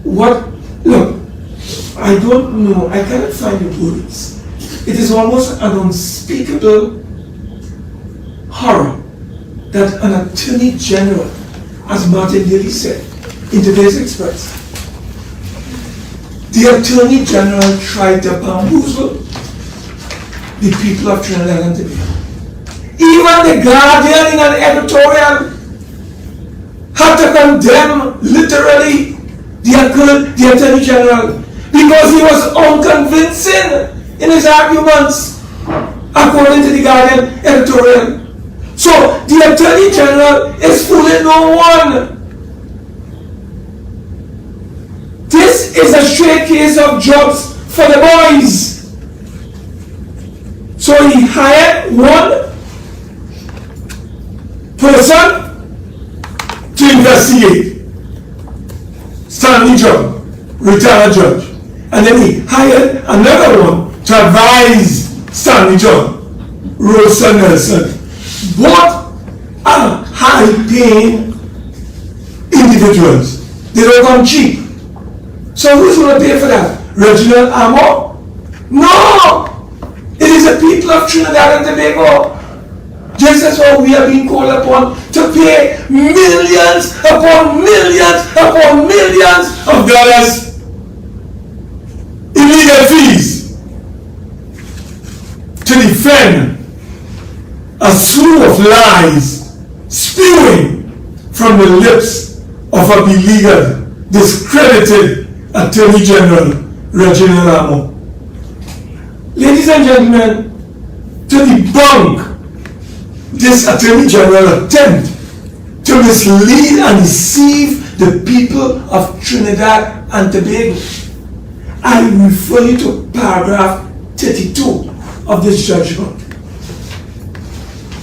what, look, I don't know, I cannot find the words. It is almost an unspeakable horror that an Attorney General, as Martin Daly said in today's Express, the Attorney General tried to bamboozle the people of Trinidad and Tobago. Even the Guardian in an editorial had to condemn literally the Attorney General because he was unconvincing in his arguments, according to the Guardian editorial. So the Attorney General is fooling no one. This is a straight case of jobs for the boys. So he hired one person to investigate, Stanley John, retired judge, and then he hired another one to advise Stanley John, Rosa Nelson. Both are high-paying individuals. They don't come cheap. So who's going to pay for that? Reginald Amo? No! It is the people of Trinidad and Tobago. Just as how we are being called upon to pay millions upon millions upon millions of dollars in legal fees to defend a slew of lies spewing from the lips of a beleaguered, discredited Attorney General Reginald Amo. Ladies and gentlemen, to debunk this Attorney General attempt to mislead and deceive the people of Trinidad and Tobago. I refer you to paragraph 32 of this judgment.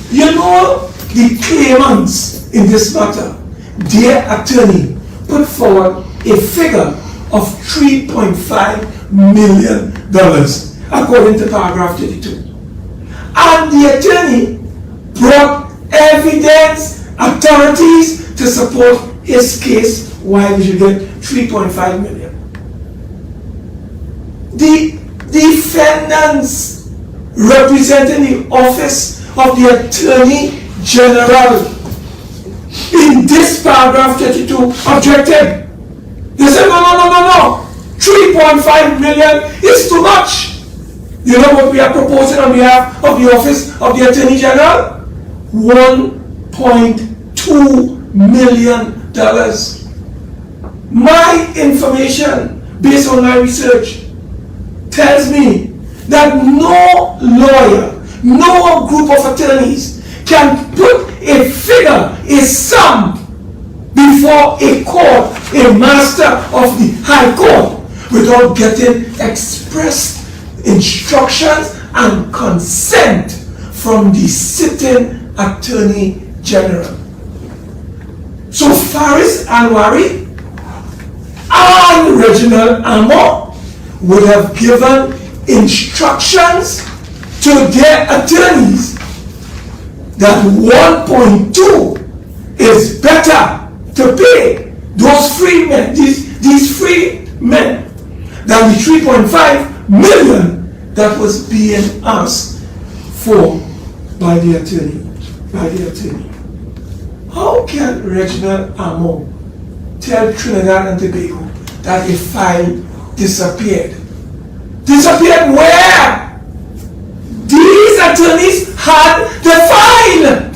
You know, the claimants in this matter, their attorney put forward a figure of $3.5 million according to paragraph 32. And the attorney brought evidence, authorities to support his case why we should get $3.5 million. The defendants representing the office of the Attorney General in this paragraph 32 objected. They said, no. 3.5 million is too much. You know what we are proposing on behalf of the office of the Attorney General? $1.2 million. My information, based on my research, tells me that no lawyer, no group of attorneys can put a figure, a sum, before a court, a master of the High Court, without getting express instructions and consent from the sitting Attorney General. So Faris Alwari and Reginald Amo would have given instructions to their attorneys that 1.2 is better to pay those free men, these free men, than the 3.5 million that was being asked for by the attorney. How can Reginald Amo tell Trinidad and Tobago that a file disappeared? Disappeared where? These attorneys had the file.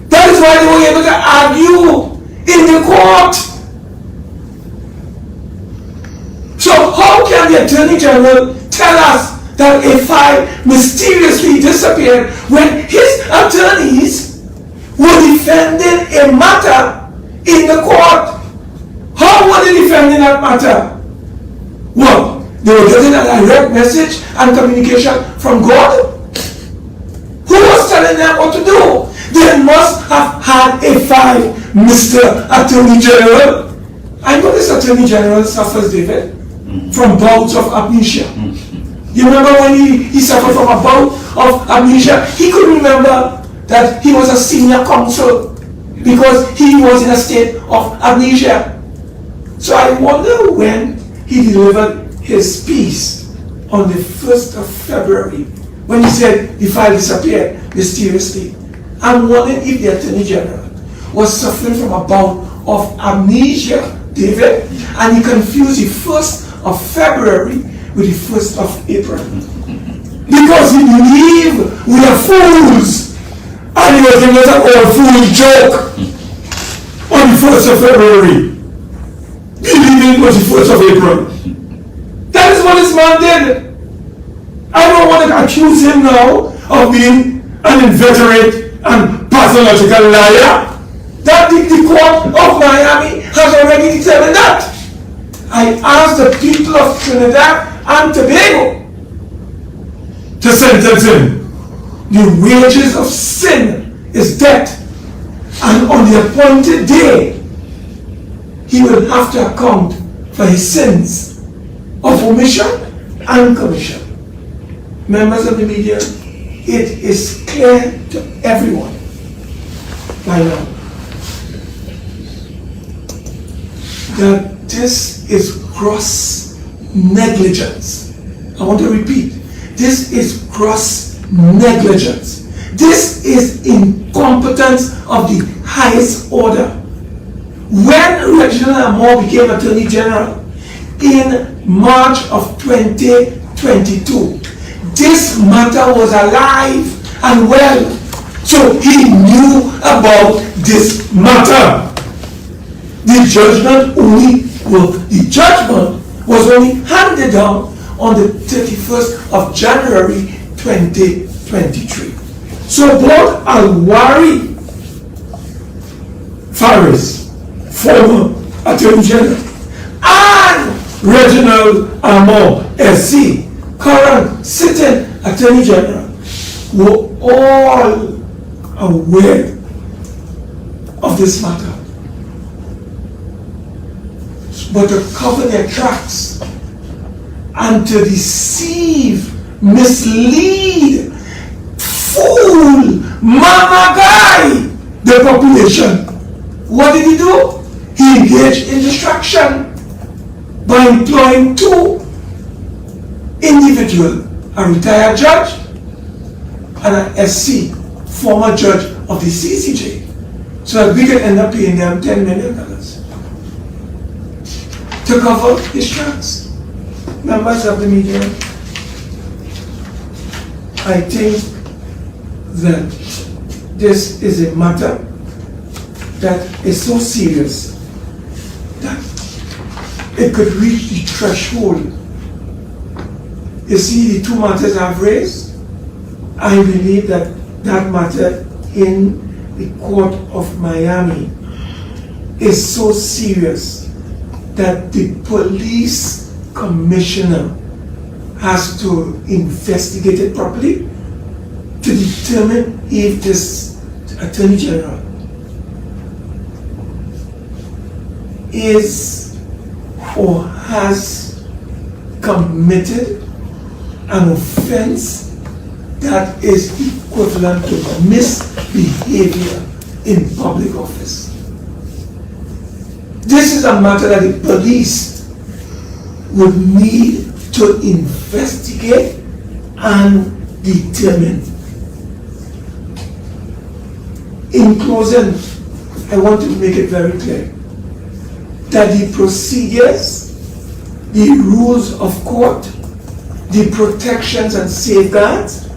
That is why they were able to argue in the court. So how can the Attorney General tell us that a file mysteriously disappeared when his attorneys were defending a matter in the court? How were they defending that matter? Well, they were getting a direct message and communication from God. Who was telling them what to do? They must have had a file, Mr. Attorney General. I know this Attorney General suffers, David, from bouts of amnesia. You remember when he suffered from a bout of amnesia? He couldn't remember that he was a senior counsel because he was in a state of amnesia. So I wonder when he delivered his speech on the 1st of February, when he said the file disappeared mysteriously. I'm wondering if the Attorney General was suffering from a bout of amnesia, David, and he confused the 1st of February with the 1st of April. Because he believed we are fools, and he was giving us an old fool joke on the 1st of February, believing it was the 1st of April. That is what this man did. I don't want to accuse him now of being an inveterate and pathological liar. That the court of Miami has already determined that. I ask the people of Trinidad and Tobago to sentence him. The wages of sin is death, and on the appointed day he will have to account for his sins of omission and commission. Members of the media, it is clear to everyone by now that this is gross negligence. I want to repeat, this is gross negligence. This is incompetence of the highest order. When Reginald Amo became Attorney General in March of 2022, this matter was alive and well, so he knew about this matter. The judgment was only handed down on the 31st of January 2023. So both Alwari Faris, former Attorney General, and Reginald Amor, SC, current sitting Attorney General, were all aware of this matter. But to cover their tracks and to deceive, mislead, fool, mamagai the population, what did he do? He engaged in distraction by employing two individuals, a retired judge and an SC, former judge of the CCJ, so that we could end up paying them $10 million to cover his tracks. Members of the media, I think that this is a matter that is so serious that it could reach the threshold. You see, the two matters I've raised, I believe that that matter in the court of Miami is so serious that the police commissioner has to investigate it properly to determine if this Attorney General is or has committed an offense that is equivalent to misbehavior in public office. This is a matter that the police would need to investigate and determine. In closing, I want to make it very clear that the procedures, the rules of court, the protections and safeguards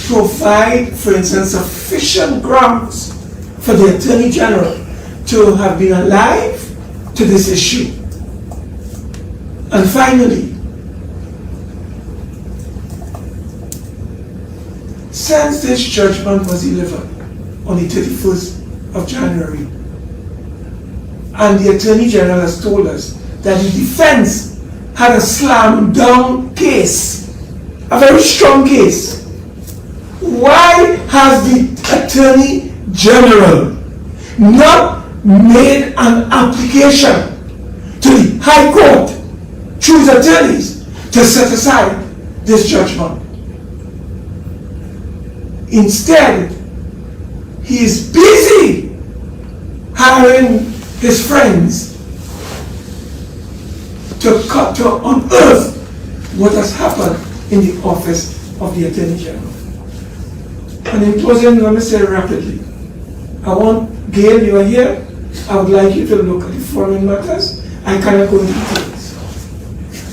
provide, for instance, sufficient grounds for the Attorney General to have been alive to this issue. And finally, since this judgment was delivered on the 31st of January, and the Attorney General has told us that the defense had a slam-dunk case, a very strong case, why has the Attorney General not made an application to the High Court through his attorneys to set aside this judgment? Instead, he is busy hiring his friends to unearth what has happened in the office of the Attorney General. And in closing, let me say rapidly, I want, Gail, you are here, I would like you to look at the following matters. I cannot go into details.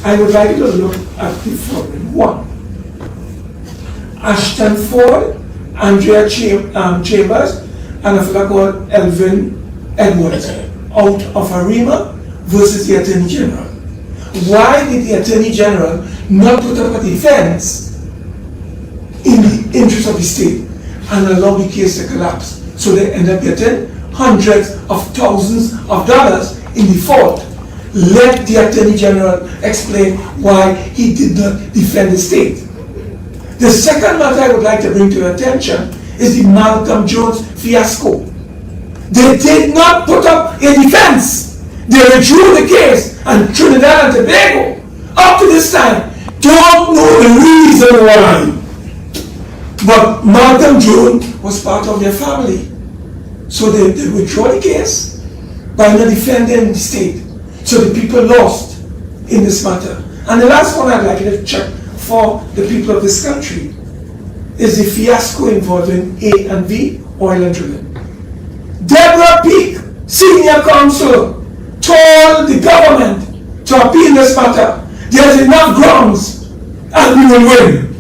I would like you to look at the following. 1. Ashton Ford, Andrea Chambers, and a fellow called Elvin Edwards out of Arima versus the Attorney General. Why did the Attorney General not put up a defense in the interest of the state and allow the case to collapse? So they end up getting hundreds of thousands of dollars in default. Let the Attorney General explain why he did not defend the state. The second matter I would like to bring to your attention is the Malcolm Jones fiasco. They did not put up a defense. They withdrew the case, and Trinidad and Tobago, up to this time, don't know the reason why. But Malcolm Jones was part of their family. So they withdraw the case by not defending the state. So the people lost in this matter. And the last one I'd like you to check for the people of this country is the fiasco involving A and B oil and drilling. Deborah Peake, senior counsel, told the government to appeal this matter. There's enough grounds and we will win.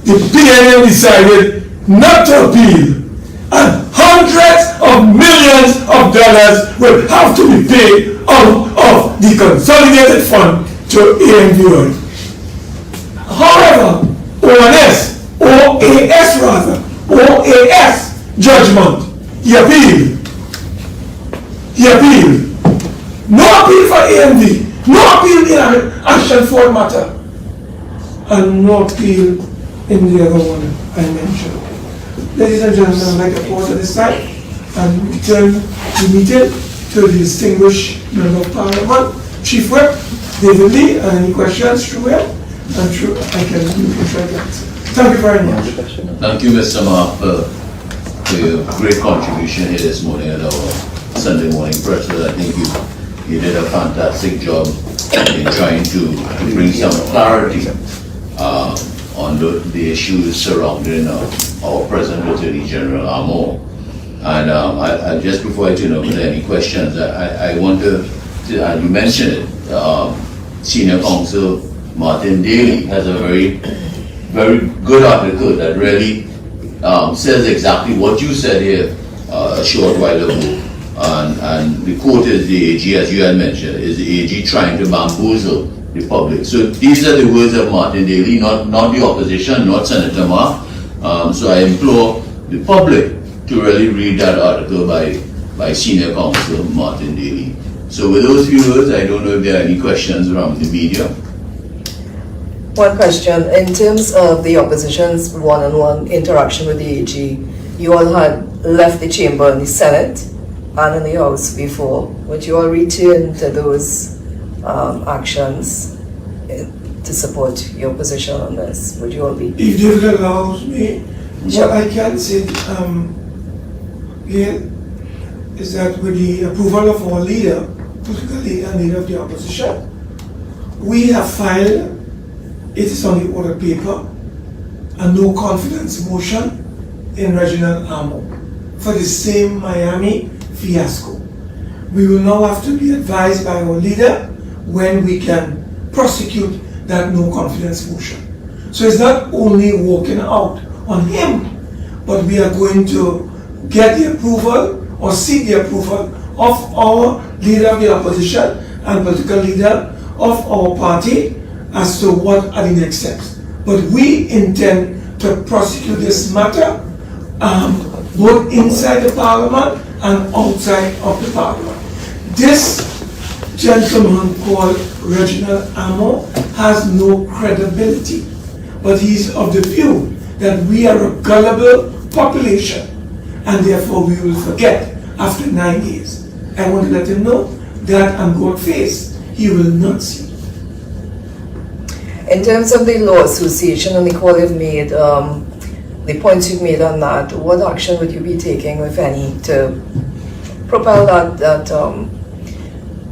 The BNM decided not to appeal, and hundreds of millions of dollars will have to be paid out of the consolidated fund to ANV. However, ONS OAS rather, OAS judgment. He appealed. He appealed. No appeal for AMD, no appeal in an action for matter, and no appeal in the other one I mentioned. Ladies and gentlemen, I'd like to pause at this time and return the meeting to the distinguished Member of Parliament, Chief Whip, David Lee, and any questions through him, and through you can try to answer. Thank you very much. Thank you, Mr. Mark, for your great contribution here this morning at our Sunday morning press. I think you did a fantastic job in trying to bring some clarity on the issues surrounding our present Attorney General Amo. And I just before I turn over to any questions, I want to you mentioned it, Senior Counsel Martin Daly has a very good article that really says exactly what you said here a short while ago. And the quote is the AG, as you had mentioned, is the AG trying to bamboozle the public. So these are the words of Martin Daly, not the opposition, not Senator Mark. So I implore the public to really read that article by Senior Counsel Martin Daly. So with those few words, I don't know if there are any questions around the media. One question, in terms of the opposition's one-on-one interaction with the AG, you all had left the chamber in the Senate and in the House before. Would you all return to those actions to support your position on this? Would you all be? If David allows me, Sure. what I can say here is that with the approval of our leader, political leader and leader of the opposition, we have filed, it is on the order paper, a no confidence motion in Reginald Amo for the same Miami fiasco. We will now have to be advised by our leader when we can prosecute that no confidence motion. So it's not only working out on him, but we are going to get the approval or seek the approval of our leader of the opposition and political leader of our party as to what are the next steps. But we intend to prosecute this matter both inside the parliament and outside of the parliament. This gentleman called Reginald Amo has no credibility, but he's of the view that we are a gullible population and therefore we will forget after 9 years. I want to let him know that on God face, he will not see. In terms of the law association and the call you've made, the points you've made on that, what action would you be taking, if any, to propel that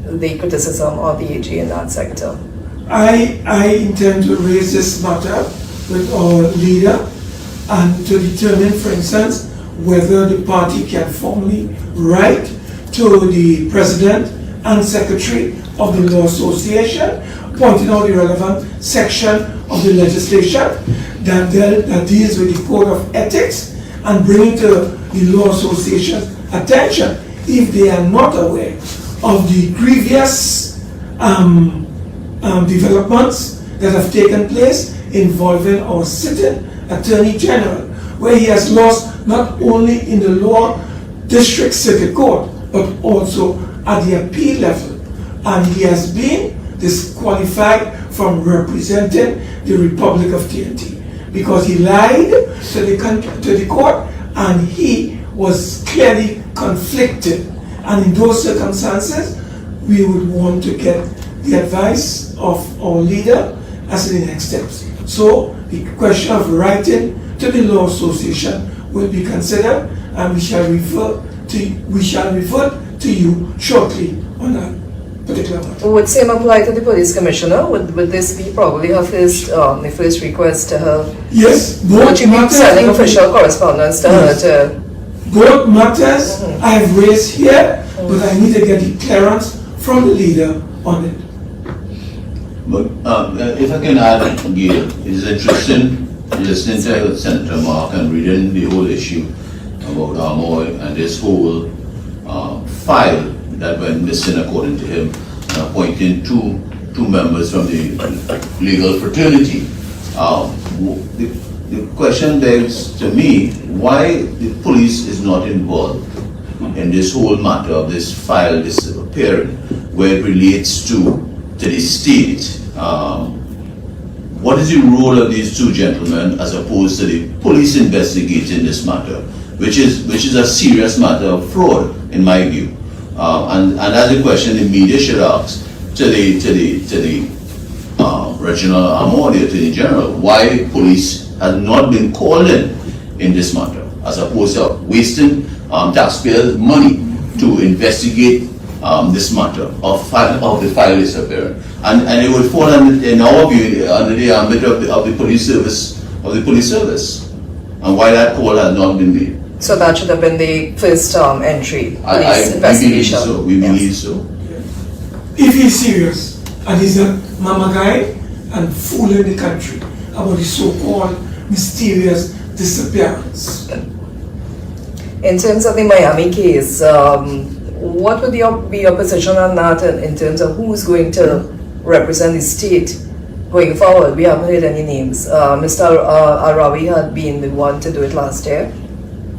the criticism of the AG in that sector? I intend to raise this matter with our leader and to determine, for instance, whether the party can formally write to the president and secretary of the law association, pointing out the relevant section of the legislation that deals with the code of ethics and bring to the law association's attention if they are not aware of the grievous developments that have taken place involving our sitting Attorney General, where he has lost not only in the law district circuit court, but also at the appeal level. And he has been disqualified from representing the Republic of TNT because he lied to the court and he was clearly conflicted. And in those circumstances, we would want to get the advice of our leader as to the next steps. So the question of writing to the law association will be considered, and we shall revert to you shortly on that particular matter. Would same apply to the police commissioner? Would this be probably her first, the first request to her? Yes, Would both you be matters. sending official correspondence to Yes. her to? Both matters I have raised here, but I need to get the clearance from the leader on it. But if I can add, Gail, it is interesting listening to Senator Mark and reading the whole issue about Amo and this whole file that went missing according to him, appointing two members from the legal fraternity. the question begs to me why the police is not involved in this whole matter of this file disappearing, where it relates to the state. What is the role of these two gentlemen as opposed to the police investigating this matter, which is a serious matter of fraud in my view, and that's a question the media should ask to the Regional or the Attorney General, why police has not been called in this matter, as opposed to wasting taxpayers' money to investigate this matter of the file disappearance, and it would fall in our view under the ambit of the police service, and why that call has not been made. So that should have been the first entry, police investigation. We believe so. If he's serious and he's a mama guy and fooling the country about the so-called mysterious disappearance. In terms of the Miami case, what would be your position on that in terms of who's going to represent the state going forward? We haven't heard any names. Mr. Arawi had been the one to do it last year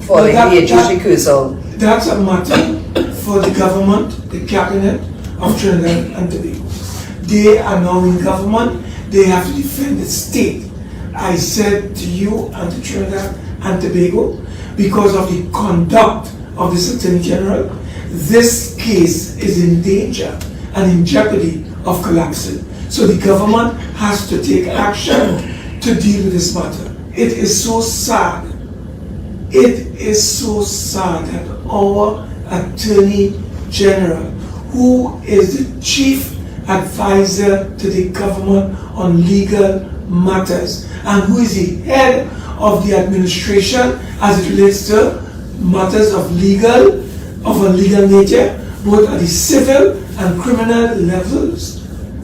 following the AG's recusal. That's a matter for the government, the cabinet of Trinidad and Tobago. They are now in government. They have to defend the state. I said to you and to Trinidad and Tobago, because of the conduct of this Attorney General, this case is in danger and in jeopardy of collapsing. So the government has to take action to deal with this matter. It is so sad. It is so sad that our Attorney General, who is the chief advisor to the government on legal matters and who is the head of the administration as it relates to matters of a legal nature, both at the civil and criminal levels,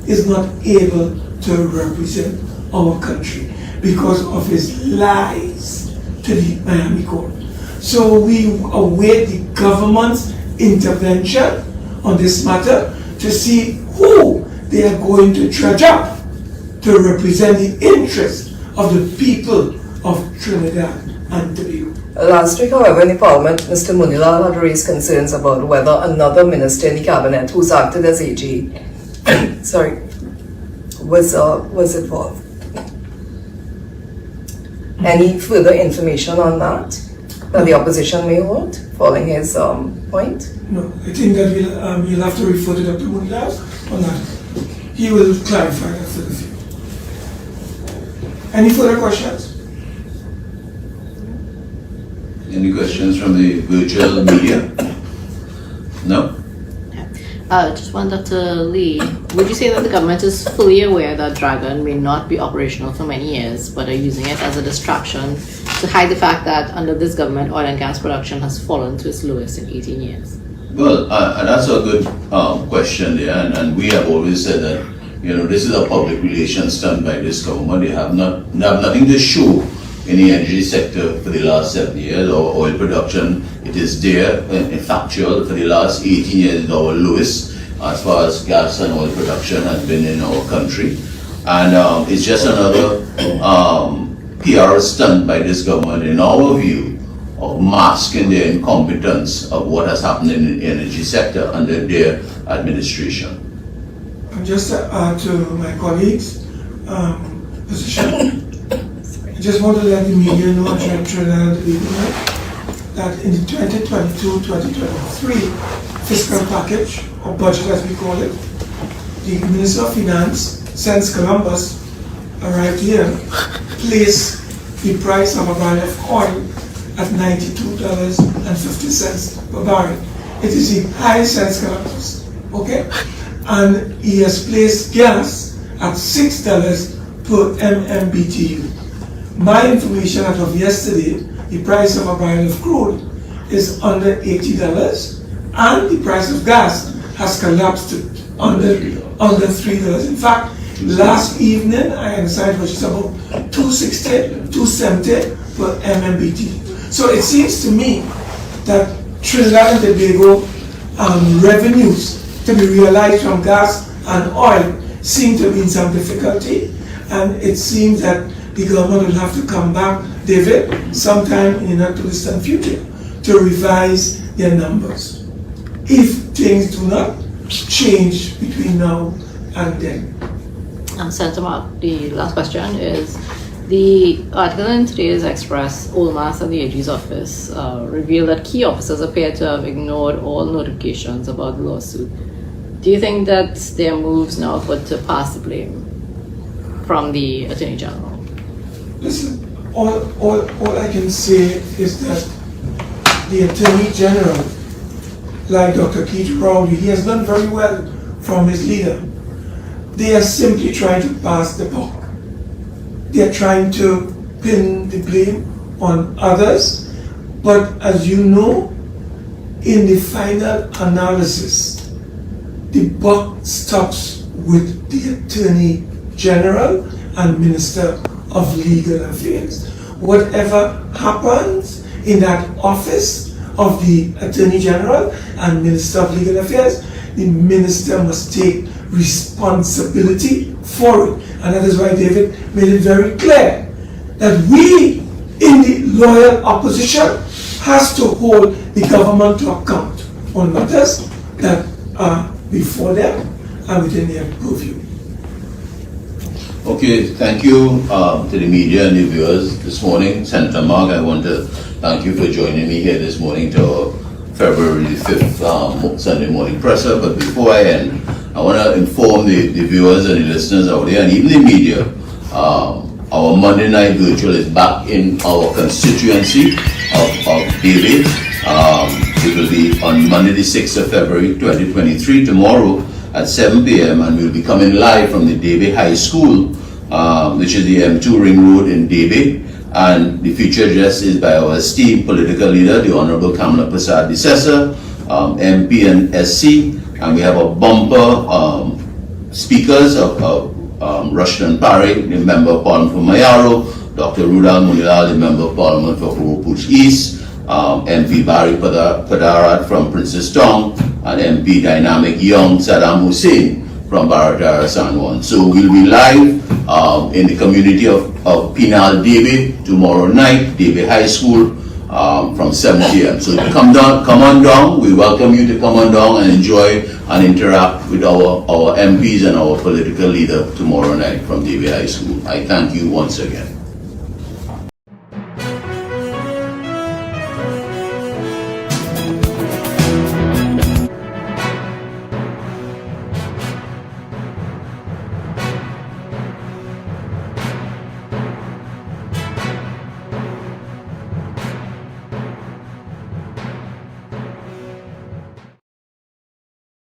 is not able to represent our country because of his lies to the Miami court. So we await the government's intervention on this matter to see who they are going to dredge up to represent the interests of the people of Trinidad and Tobago. Last week, however, in the Parliament, Mr. Munilal had raised concerns about whether another minister in the cabinet who's acted as AG was involved. Any further information on that the opposition may hold, following his point? No, I think that you'll have to refer to Dr. Munilal on that. He will clarify that for the future. Any further questions? Any questions from the virtual media? No? Just one, Dr. Lee, would you say that the government is fully aware that Dragon may not be operational for many years, but are using it as a distraction to hide the fact that under this government, oil and gas production has fallen to its lowest in 18 years? Well, that's a good question there, and we have always said that this is a public relations done by this government. They have nothing to show in the energy sector for the last 7 years. Our oil production, it is there in factual for the last 18 years, our lowest as far as gas and oil production has been in our country. And it's just another PR stunt by this government, in our view, of masking their incompetence of what has happened in the energy sector under their administration. And just to add to my colleagues' position, I just want to let the media know and Trinidad and Tobago that in the 2022-2023 fiscal package, or budget as we call it, the Minister of Finance, since Columbus arrived here, placed the price of a barrel of oil at $92.50 per barrel. It is the highest since Columbus, okay? And he has placed gas at $6 per MMBTU. My information as of yesterday, the price of a barrel of crude is under $80, and the price of gas has collapsed to under $3. In fact, last evening I understand it was just about $2.60, $2.70 per MMBTU. So it seems to me that Trinidad and Tobago revenues to be realized from gas and oil seem to be in some difficulty, and it seems that the government will have to come back, David, sometime in the not too distant future to revise their numbers, if things do not change between now and then. And Senator Mark, the last question is, the article in today's Express, Old Mass and the AG's office revealed that key officers appear to have ignored all notifications about the lawsuit. Do you think that their moves now put to pass the blame from the Attorney General? Listen, all I can say is that the Attorney General, like Dr. Keith Rowley, he has done very well from his leader. They are simply trying to pass the buck. They are trying to pin the blame on others, but as you know, in the final analysis, the buck stops with the Attorney General and Minister of Legal Affairs. Whatever happens in that office of the Attorney General and Minister of Legal Affairs, the minister must take responsibility for it. And that is why David made it very clear that we in the loyal opposition has to hold the government to account on matters that are before them and within their purview. Okay, thank you to the media and the viewers this morning. Senator Mark, I want to thank you for joining me here this morning to our February 5th Sunday morning presser. But before I end, I want to inform the viewers and the listeners out there and even the media, our Monday night virtual is back in our constituency of David. It will be on Monday the 6th of February 2023, tomorrow at 7 p.m. and we'll be coming live from the Davie High School, which is the M2 Ring Road in Davie. And the featured address is by our esteemed political leader, the Honorable Kamala Prasad Desessa, MP and SC. And we have a bumper speakers of Rushton Parry, the Member of Parliament for Mayaro, Dr. Rudal Munilal, the Member of Parliament for Puch East, MP Barry Padarat from Princess Tong, and MP Dynamic Young Saddam Hussein from Baratara San Juan. So we'll be live in the community of Penal Davie tomorrow night, Davie High School, from 7 p.m. So come on down. We welcome you to come on down and enjoy and interact with our MPs and our political leader tomorrow night from Davie High School. I thank you once again.